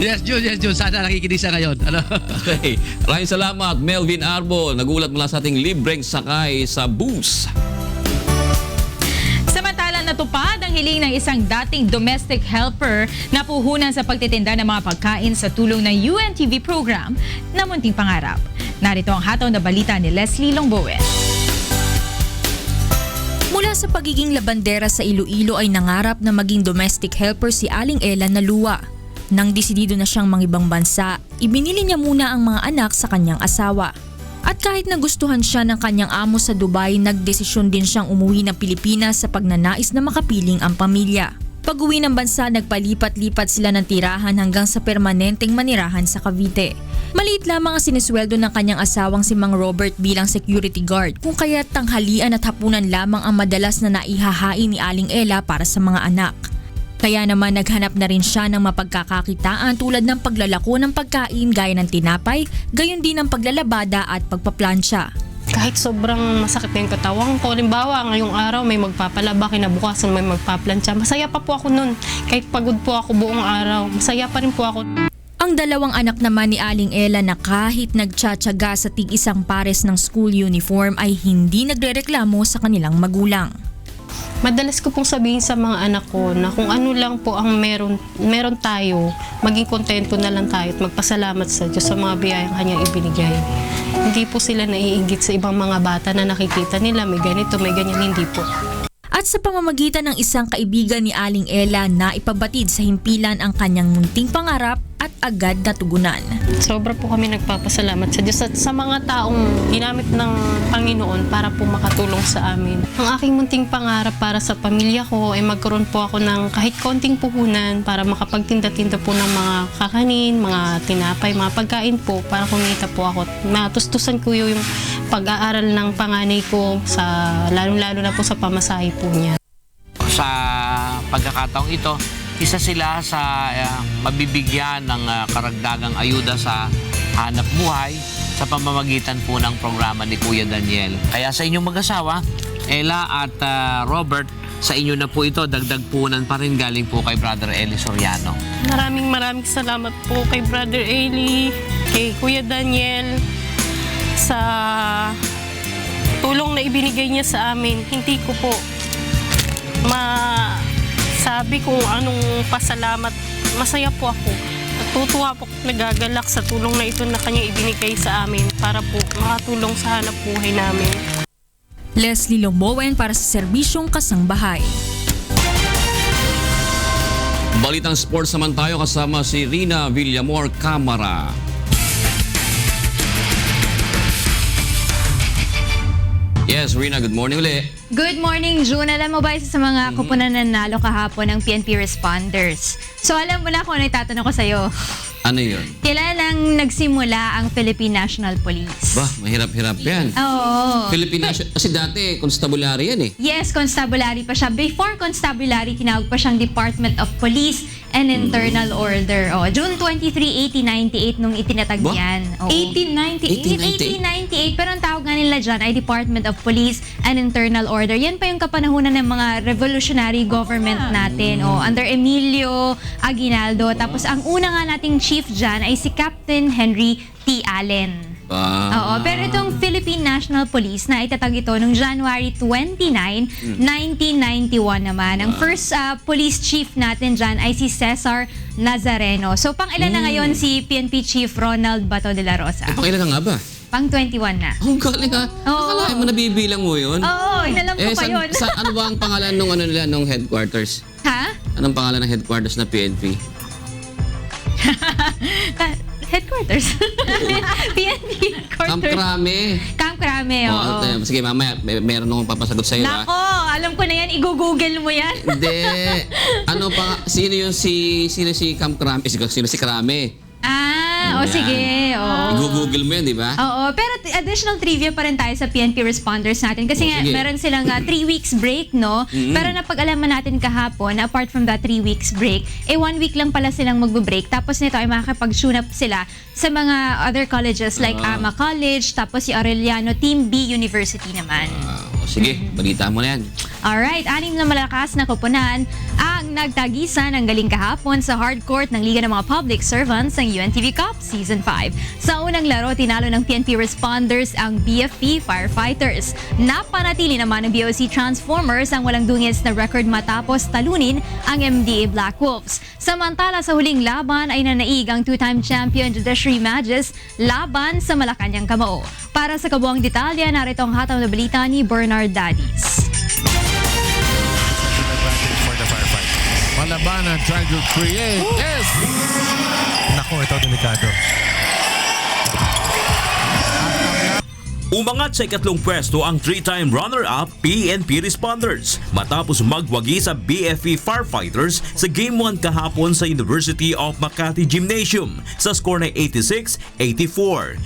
Yes, Jun. Sana nakikinig siya ngayon. Okay. Maraming salamat, Melvin Arbol. Nagulat mula sa ating libreng sakay sa bus. Natupad ang hiling ng isang dating domestic helper na puhunan sa pagtitinda ng mga pagkain sa tulong ng UNTV program na Munting Pangarap. Narito ang hataw na balita ni Leslie Longbowen. Mula sa pagiging labandera sa Iloilo ay nangarap na maging domestic helper si Aling Ella Nalua. Nang desidido na siyang mangibang bansa, ibinili niya muna ang mga anak sa kanyang asawa. At kahit nagustuhan siya ng kanyang amo sa Dubai, nagdesisyon din siyang umuwi ng Pilipinas sa pagnanais na makapiling ang pamilya. Pag-uwi ng bansa, nagpalipat-lipat sila ng tirahan hanggang sa permanenteng manirahan sa Cavite. Maliit lamang ang sinisweldo ng kanyang asawang si Mang Robert bilang security guard, kung kaya tanghalian at hapunan lamang ang madalas na naihahain ni Aling Ella para sa mga anak. Kaya naman naghanap na rin siya ng mapagkakakitaan tulad ng paglalako ng pagkain gaya ng tinapay, gayon din ng paglalabada at pagpaplansya. Kahit sobrang masakit na yung katawan ko, halimbawa ngayong araw may magpapalaba, kinabukasan may magpaplansya, masaya pa po ako nun. Kahit pagod po ako buong araw, masaya pa rin po ako. Ang Ang dalawang anak naman ni Aling Ella na kahit nagtsatsaga sa tig-isang pares ng school uniform ay hindi nagrereklamo sa kanilang magulang. Madalas ko pong sabihin sa mga anak ko na kung ano lang po ang meron tayo, maging kontento na lang tayo at magpasalamat sa Diyos sa mga biyayang kanyang ibinigay. Hindi po sila naiinggit sa ibang mga bata na nakikita nila may ganito, may ganyan, hindi po. At sa pamamagitan ng isang kaibigan ni Aling Ella na ipabatid sa himpilan ang kanyang munting pangarap at agad natugunan. Sobra po kami nagpapasalamat sa Diyos at sa mga taong ginamit ng Panginoon para po makatulong sa amin. Ang aking munting pangarap para sa pamilya ko ay magkaroon po ako ng kahit konting puhunan para makapagtinda-tinda po ng mga kakanin, mga tinapay, mga pagkain po para kumita po ako. Matustusan ko yung pag-aaral ng panganay ko sa lalong-lalo na po sa pamasahe po niya. Sa pagkakataong ito, isa sila sa mabibigyan ng karagdagang ayuda sa hanap buhay sa pamamagitan po ng programa ni Kuya Daniel. Kaya sa inyong mag-asawa, Ella at Robert, sa inyo na po ito, dagdag punan pa rin galing po kay Brother Eli Soriano. Maraming salamat po kay Brother Eli, kay Kuya Daniel, sa tulong na ibinigay niya sa amin. Hindi ko po sabi kung anong pasalamat. Masaya po ako. Natutuwa po, nagagalak sa tulong na ito na kanya ibinigay sa amin para po makatulong sa hanap buhay namin. Leslie Lombowen para sa Serbisyong Kasangbahay. Balitang sports naman tayo kasama si Rina Villamor Camara. Yes, Rina, good morning ulit. Good morning, June. Alam mo ba isa sa mga kupunan na nanalo kahapon ng PNP responders? So alam mo na kung ano itatanong ko sa'yo. Ano yun? Kailan lang nagsimula ang Philippine National Police? Bah, mahirap-hirap yan. Oo. Philippine National, kasi dati constabulary yan eh. Yes, constabulary pa siya. Before constabulary, tinawag pa siyang Department of Police and Internal Order. Oh, June 23, 1898 nung itinatag Ba? yan. Oo. 1898? 1898. Pero ang tawag nga nila dyan ay Department of Police and Internal Order. Yan pa yung kapanahunan ng mga revolutionary government natin. Oh, under Emilio Aguinaldo. Tapos ang una nga nating chief dyan ay si Captain Henry T. Allen. Oo, pero itong Philippine National Police na itatag ito noong January 29, 1991 naman. Ang first police chief natin dyan ay si Cesar Nazareno. So pang ilan na ngayon si PNP Chief Ronald Bato de la Rosa? Pang ilan na nga ba? Pang 21 na. Ang galing ha. Akalain mo nabibilang mo yun? Oo, inalam ko pa yun. Ano ba ang pangalan nung headquarters? Ha? Anong pangalan ng headquarters na PNP? Headquarters. PNP headquarters. Camp Crame. Camp Crame, oo. Sige, mamaya, meron akong papasagot sa'yo. Nako, alam ko na yan. I-google mo yan. Hindi. Ano pa, sino si Camp Crame? Sino si Crame? Sige. Oo. I-google mo yan, di ba? Oo, pero additional trivia pa rin tayo sa PNP responders natin. Kasi nga, meron silang 3 weeks break, no? Pero napag-alaman natin kahapon, apart from that 3 weeks break, 1 week lang pala silang magbe-break. Tapos nito ay makakapag-tune up sila sa mga other colleges like AMA College, tapos si Aureliano Team B University naman. Sige, balita mo na yan. Alright, 6 na malakas na koponan ang nagtagisan ng galing kahapon sa hardcourt ng Liga ng mga Public Servants ng UNTV Cup Season 5. Sa unang laro, tinalo ng PNP Responders ang BFP Firefighters. Napanatili naman ng BOC Transformers ang walang dungis na record matapos talunin ang MDA Black Wolves. Samantala sa huling laban ay nanaig ang 2-time champion Judiciary Magus laban sa Malacanang Kamao. Para sa kabuang detalye, narito ang hataw na balita ni Bernard Dadis. Malabanan trying to create. Yes! Naku, ito delikado. Umangat sa ikatlong pwesto ang 3-time runner-up PNP Responders matapos magwagi sa BFP Firefighters sa Game 1 kahapon sa University of Makati Gymnasium sa score na 86-84.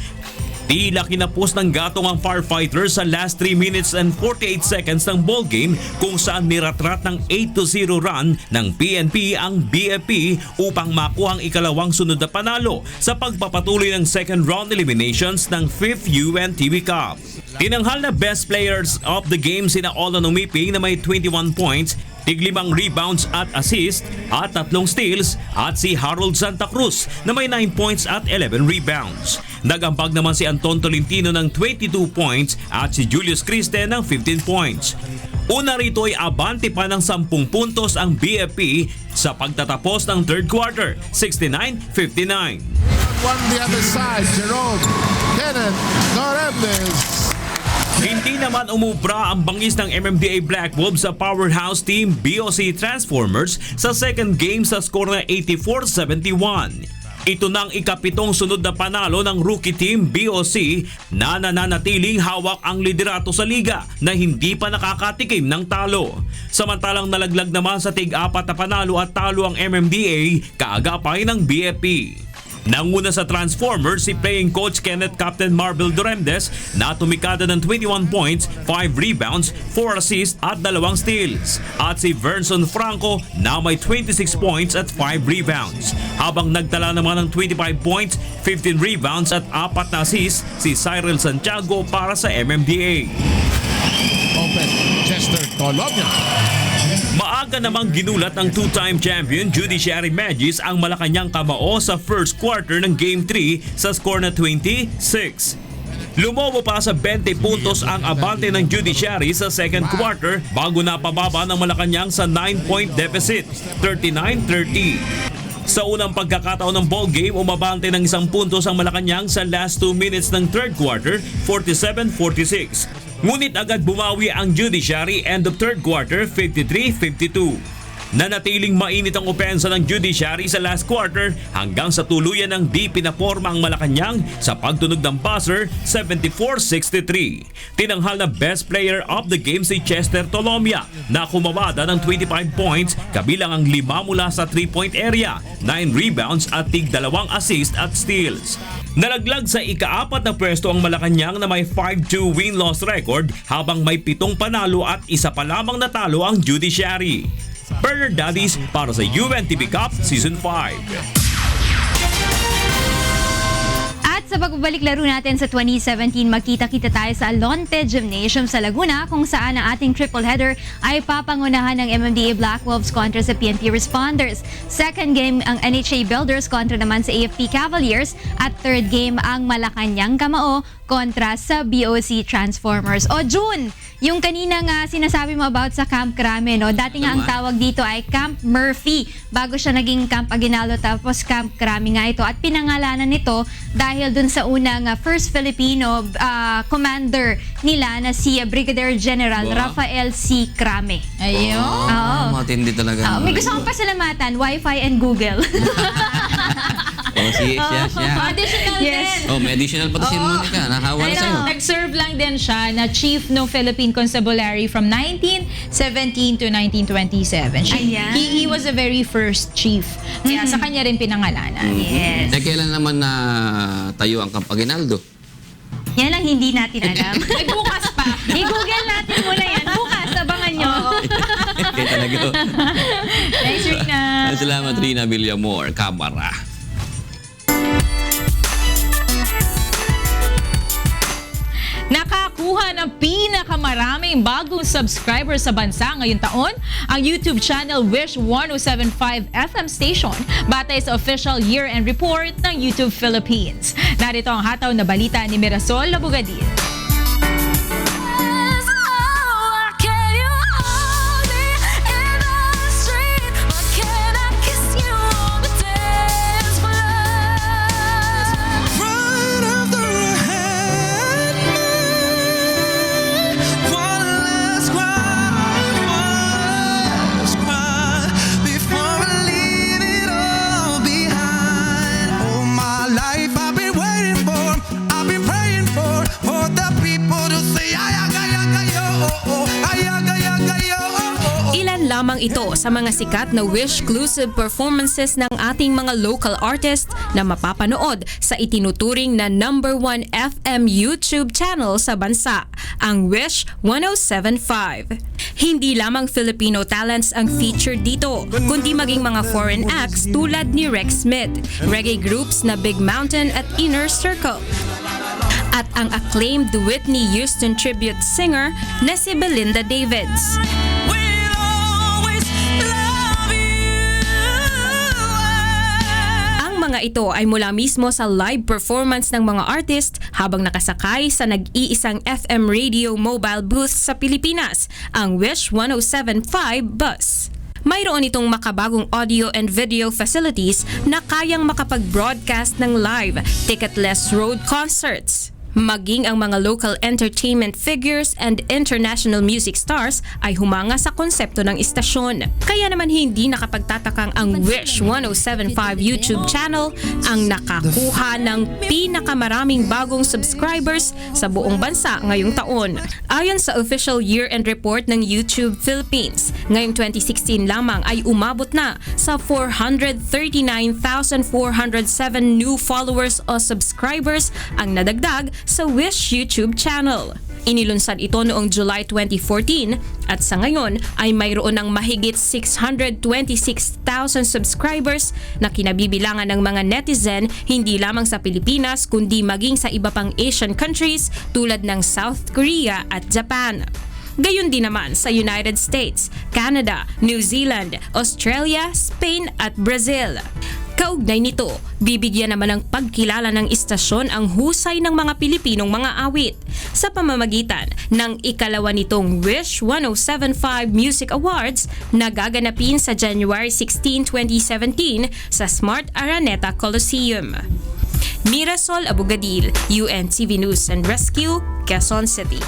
Tila kinapos ng gatong ang firefighters sa last 3 minutes and 48 seconds ng ball game kung saan niratrat ng 8-0 run ng PNP ang BFP upang makuha ang ikalawang sunod na panalo sa pagpapatuloy ng second round eliminations ng 5th UNTV Cup. Tinanghal na best players of the game sina Olan Umiping na may 21 points, tig-5 rebounds at assist at 3 steals at si Harold Santa Cruz na may 9 points at 11 rebounds. Nagampag naman si Anton Tolentino ng 22 points at si Julius Criste ng 15 points. Una rito ay abante pa ng 10 puntos ang BFP sa pagtatapos ng third quarter, 69-59. One the other side, Jerome, Kenneth, Noremnes. Hindi naman umubra ang bangis ng MMDA Black Wolves sa powerhouse team BOC Transformers sa second game sa score na 84-71. Ito nang ikapitong sunod na panalo ng rookie team BOC na nananatiling hawak ang liderato sa liga na hindi pa nakakatikim ng talo. Samantalang nalaglag naman sa tig-4 na panalo at talo ang MMDA kaagapay ng BFP. Nanguna sa Transformers si playing coach Kenneth Captain Marvel Doremdes na tumikada ng 21 points, 5 rebounds, 4 assists at 2 steals. At si Verson Franco na may 26 points at 5 rebounds. Habang nagtala naman ng 25 points, 15 rebounds at 4 na assists si Cyril Santiago para sa MMDA. Open, Chester Tolobia. Maaga namang ginulat ng two-time champion Judiciary Magis ang Malacanang kamao sa first quarter ng Game 3 sa score na 26. Lumobo pa sa 20 puntos ang abante ng Judiciary sa second quarter bago napababa ng Malacanang sa 9-point deficit, 39-30. Sa unang pagkakataon ng ball game, umabante ng 1 puntos ang Malacanang sa last 2 minutes ng third quarter, 47-46. Ngunit agad bumawi ang Judiciary end of third quarter, 53-52. Nanatiling mainit ang opensa ng Judiciary sa last quarter hanggang sa tuluyan ng di pinaporma ang Malacanang sa pagtunog ng buzzer, 74-63. Tinanghal na best player of the game si Chester Tolomia na kumawada ng 25 points kabilang ang 5 mula sa 3-point area, 9 rebounds at tig 2 assist at steals. Nalaglag sa ika-4 na pwesto ang Malacanang na may 5-2 win-loss record habang may 7 panalo at 1 pa lamang natalo ang Judiciary. Bernard Daddies para sa UNTV Cup Season 5. At sa pagbabalik laro natin sa 2017, magkita-kita tayo sa Alonte Gymnasium sa Laguna kung saan ang ating triple header ay papangunahan ng MMDA Black Wolves kontra sa PNP Responders. Second game ang NHA Builders kontra naman sa AFP Cavaliers at third game ang Malacanang Kamao kontra sa BOC Transformers. O June, yung kanina nga sinasabi mo about sa Camp Crame, no? Dati nga ang tawag dito ay Camp Murphy bago siya naging Camp Aguinaldo tapos Camp Crame nga ito at pinangalanan nito dahil dun sa unang first Filipino commander nila na si Brigadier General Rafael C. Crame. Ayun. Oo. Matindi talaga. May gusto kong pasalamatan, Wi-Fi and Google. Siya. Additional din. May additional pa to si Monica. Nahawal sa'yo. Nag-serve lang din siya na chief ng Philippine Constabulary from 1917 to 1927. He was the very first chief. Kaya sa kanya rin pinangalanan. Yes. Kailan naman na tayo ang Camp Aguinaldo? Yan ang hindi natin alam. Ay, bukas pa. I-google natin muna yan. Bukas, abangan nyo. Kaya talaga. Thanks, Rina. Salamat, Rina Villamor, Camara. Nakakuha ng pinakamaraming bagong subscribers sa bansa ngayong taon ang YouTube channel Wish 1075 FM station batay sa official year-end report ng YouTube Philippines. Narito ang hataw na balita ni Mirasol Labugadin. I've been waiting for, I've been praying for the lamang ito sa mga sikat na Wish-exclusive performances ng ating mga local artist na mapapanood sa itinuturing na #1 FM YouTube channel sa bansa, ang Wish 107.5. Hindi lamang Filipino talents ang featured dito, kundi maging mga foreign acts tulad ni Rex Smith, reggae groups na Big Mountain at Inner Circle, at ang acclaimed Whitney Houston tribute singer na si Belinda Davids. Mga ito ay mula mismo sa live performance ng mga artist habang nakasakay sa nag-iisang FM radio mobile booth sa Pilipinas, ang Wish 107.5 bus. Mayroon itong makabagong audio and video facilities na kayang makapag-broadcast ng live, ticketless road concerts. Maging ang mga local entertainment figures and international music stars ay humanga sa konsepto ng istasyon. Kaya naman hindi nakapagtatakang ang Wish 107.5 YouTube channel ang nakakuha ng pinakamaraming bagong subscribers sa buong bansa ngayong taon. Ayon sa official year-end report ng YouTube Philippines, ngayong 2016 lamang ay umabot na sa 439,407 new followers o subscribers ang nadagdag sa Wish YouTube channel. Inilunsad ito noong July 2014 at sa ngayon ay mayroon ng mahigit 626,000 subscribers na kinabibilangan ng mga netizen hindi lamang sa Pilipinas kundi maging sa iba pang Asian countries tulad ng South Korea at Japan. Gayon din naman sa United States, Canada, New Zealand, Australia, Spain at Brazil. Kaugnay nito, bibigyan naman ng pagkilala ng istasyon ang husay ng mga Pilipinong mga awit sa pamamagitan ng ikalawa nitong Wish 107.5 Music Awards na gaganapin sa January 16, 2017 sa Smart Araneta Coliseum. Mirasol Abugadil, UNTV News and Rescue, Quezon City.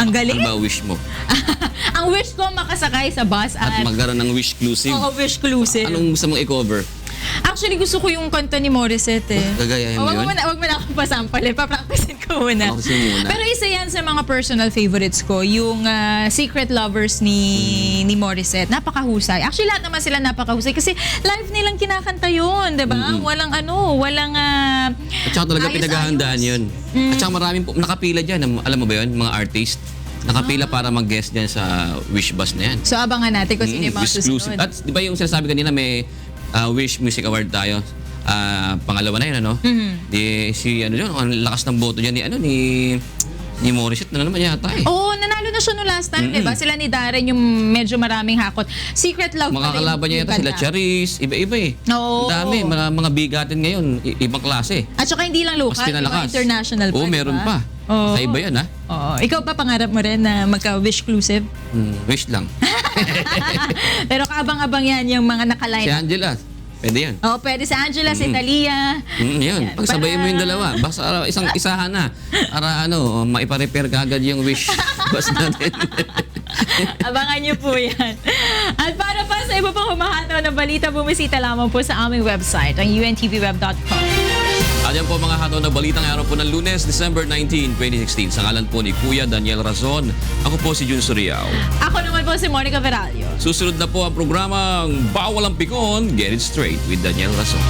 Ang galing. Ano ba wish mo? Ang wish ko makasakay sa bus At magkaroon ng wish-exclusive. Oo, wish-exclusive. Anong gusto mong i-cover? Actually, gusto ko yung kanta ni Morissette eh. Gagayahin mo yun? Wag mo na akong pasampal eh. Papracticein ko muna. Practicein muna. Pero isa yan sa mga personal favorites ko. Yung Secret Lovers ni Morissette. Napakahusay. Actually, lahat naman sila napakahusay. Kasi live nilang kinakanta yun. Diba? Walang walang At saka talaga pinaghahandaan yun. At saka maraming nakapila dyan. Alam mo ba yun? Mga artist. Nakapila para mag-guest dyan sa Wish Bus na yan. So abangan natin kung sino yung mga susunod. At di ba yung sinasabi kanina may Wish Music Award tayo. Pangalawa na yun, ano? Di, si ano yun, ang lakas ng boto dyan ni Morissette na naman yata eh. Oo, nanalo na siya no last time, diba? Sila ni Darren yung medyo maraming hakot. Secret Love pa rin. Makakalaban niya yata sila Charis, iba-iba eh. Oo. Dami, mga bigatin ngayon, ibang klase. At saka hindi lang local, mga international pa. Oo, meron pa. Oo. Iba yan ha. Oo. Ikaw ba pangarap mo rin na magka-wish-exclusive? Wish lang. Pero kaabang-abang yan yung mga nakaline. Si Angela, pwede yan. Oo, pwede si Angela, si Thalia. Yun. Pagsabayin mo yung dalawa. Basta isahan na. Para maipa-repair ka agad yung wish bus natin. Abangan niyo po yan. At para pa sa iba pang humahataw na balita, bumisita lamang po sa aming website, ang untvweb.com. At yan po mga hataw na balita ngayong araw po ng Lunes, December 19, 2016. Sa ngalan po ni Kuya Daniel Razon, ako po si Jun Suriao. Ako naman po si Monica Veralio. Susunod na po ang programang Bawal ang Pikon, Get It Straight with Daniel Razon.